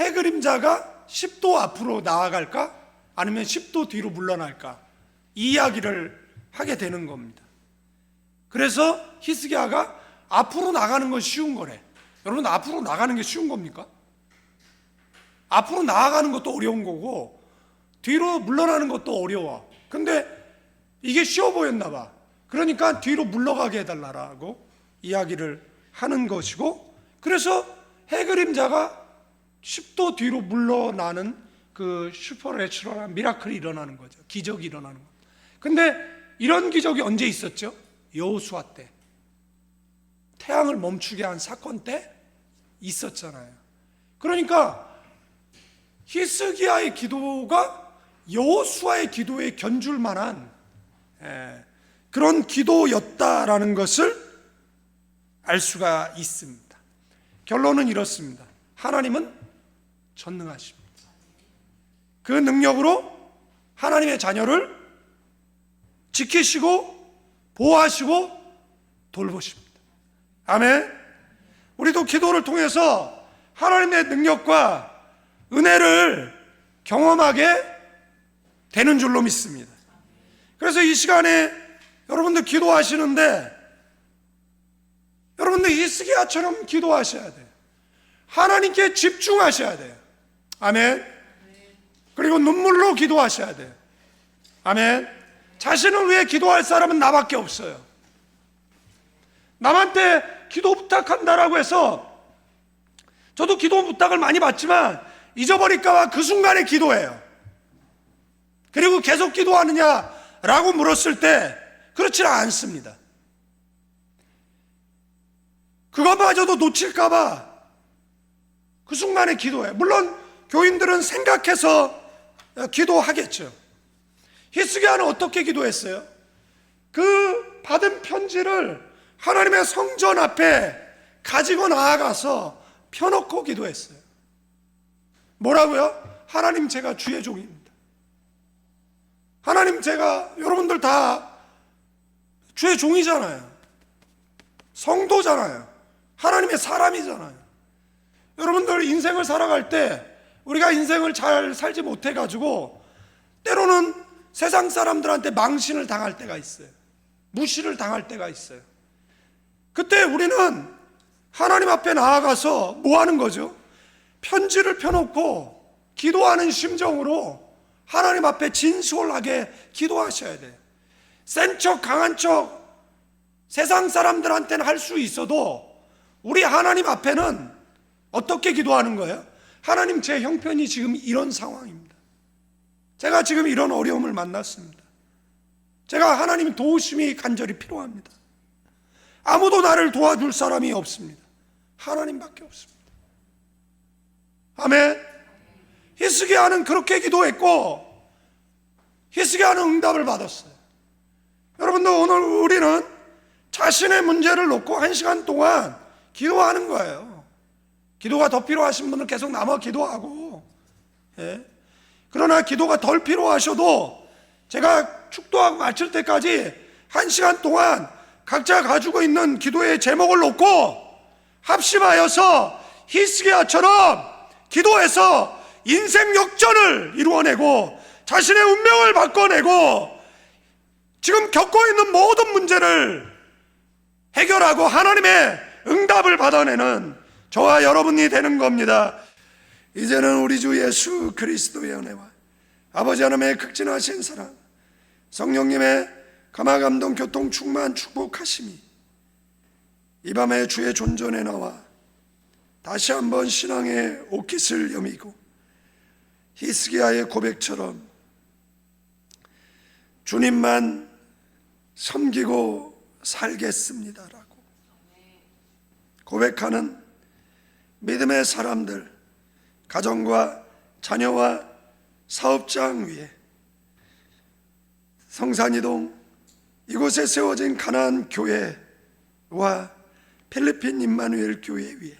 해 그림자가 10도 앞으로 나아갈까? 아니면 10도 뒤로 물러날까? 이 이야기를 하게 되는 겁니다. 그래서 히스기야가 앞으로 나가는 건 쉬운 거래. 여러분, 앞으로 나가는 게 쉬운 겁니까? 앞으로 나아가는 것도 어려운 거고 뒤로 물러나는 것도 어려워. 근데 이게 쉬워 보였나 봐. 그러니까 뒤로 물러가게 해달라고 이야기를 하는 것이고, 그래서 해 그림자가 10도 뒤로 물러나는 그 슈퍼내추럴한 미라클이 일어나는 거죠. 기적이 일어나는 거. 근데 이런 기적이 언제 있었죠? 여호수아 때. 태양을 멈추게 한 사건 때 있었잖아요. 그러니까 히스기야의 기도가 여호수아의 기도에 견줄 만한 그런 기도였다라는 것을 알 수가 있습니다. 결론은 이렇습니다. 하나님은 전능하십니다. 그 능력으로 하나님의 자녀를 지키시고 보호하시고 돌보십니다. 아멘. 우리도 기도를 통해서 하나님의 능력과 은혜를 경험하게 되는 줄로 믿습니다. 그래서 이 시간에 여러분들 기도하시는데 여러분들 히스기야처럼 기도하셔야 돼요. 하나님께 집중하셔야 돼요. 아멘. 그리고 눈물로 기도하셔야 돼요. 아멘. 자신을 위해 기도할 사람은 나밖에 없어요. 남한테 기도 부탁한다라고 해서 저도 기도 부탁을 많이 받지만 잊어버릴까 봐 그 순간에 기도해요. 그리고 계속 기도하느냐라고 물었을 때 그렇지 않습니다. 그것마저도 놓칠까 봐 그 순간에 기도해요. 물론 교인들은 생각해서 기도하겠죠. 히스기야는 어떻게 기도했어요? 그 받은 편지를 하나님의 성전 앞에 가지고 나아가서 펴놓고 기도했어요. 뭐라고요? 하나님, 제가 주의 종입니다. 하나님, 제가, 여러분들 다 주의 종이잖아요. 성도잖아요. 하나님의 사람이잖아요. 여러분들 인생을 살아갈 때 우리가 인생을 잘 살지 못해가지고 때로는 세상 사람들한테 망신을 당할 때가 있어요. 무시를 당할 때가 있어요. 그때 우리는 하나님 앞에 나아가서 뭐 하는 거죠? 편지를 펴놓고 기도하는 심정으로 하나님 앞에 진솔하게 기도하셔야 돼요. 센 척 강한 척 세상 사람들한테는 할 수 있어도 우리 하나님 앞에는 어떻게 기도하는 거예요? 하나님, 제 형편이 지금 이런 상황입니다. 제가 지금 이런 어려움을 만났습니다. 제가 하나님 도우심이 간절히 필요합니다. 아무도 나를 도와줄 사람이 없습니다. 하나님밖에 없습니다. 아멘. 히스기야는 그렇게 기도했고 히스기야는 응답을 받았어요. 여러분도 오늘 우리는 자신의 문제를 놓고 1시간 동안 기도하는 거예요. 기도가 더 필요하신 분은 계속 남아 기도하고, 예? 그러나 기도가 덜 필요하셔도 제가 축도하고 마칠 때까지 1시간 동안 각자 가지고 있는 기도의 제목을 놓고 합심하여서 히스기야처럼 기도해서 인생 역전을 이루어내고 자신의 운명을 바꿔내고 지금 겪고 있는 모든 문제를 해결하고 하나님의 응답을 받아내는 저와 여러분이 되는 겁니다. 이제는 우리 주 예수 그리스도의 은혜와 아버지 하나님의 극진하신 사랑, 성령님의 감화감동 교통 충만 축복하심이 이 밤에 주의 존전에 나와 다시 한번 신앙의 옷깃을 여미고 히스기야의 고백처럼 주님만 섬기고 살겠습니다라고 고백하는 믿음의 사람들, 가정과 자녀와 사업장 위에 성산이동 이곳에 세워진 가나안 교회와 필리핀 임마누엘 교회 위에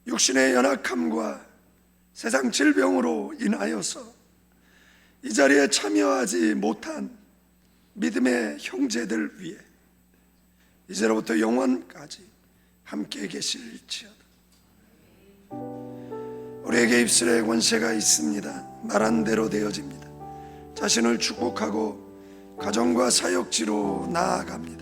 육신의 연약함과 세상 질병으로 인하여서 이 자리에 참여하지 못한 믿음의 형제들 위에 이제로부터 영원까지 함께 계실지어다. 우리에게 입술에 권세가 있습니다. 말한 대로 되어집니다. 자신을 축복하고 가정과 사역지로 나아갑니다.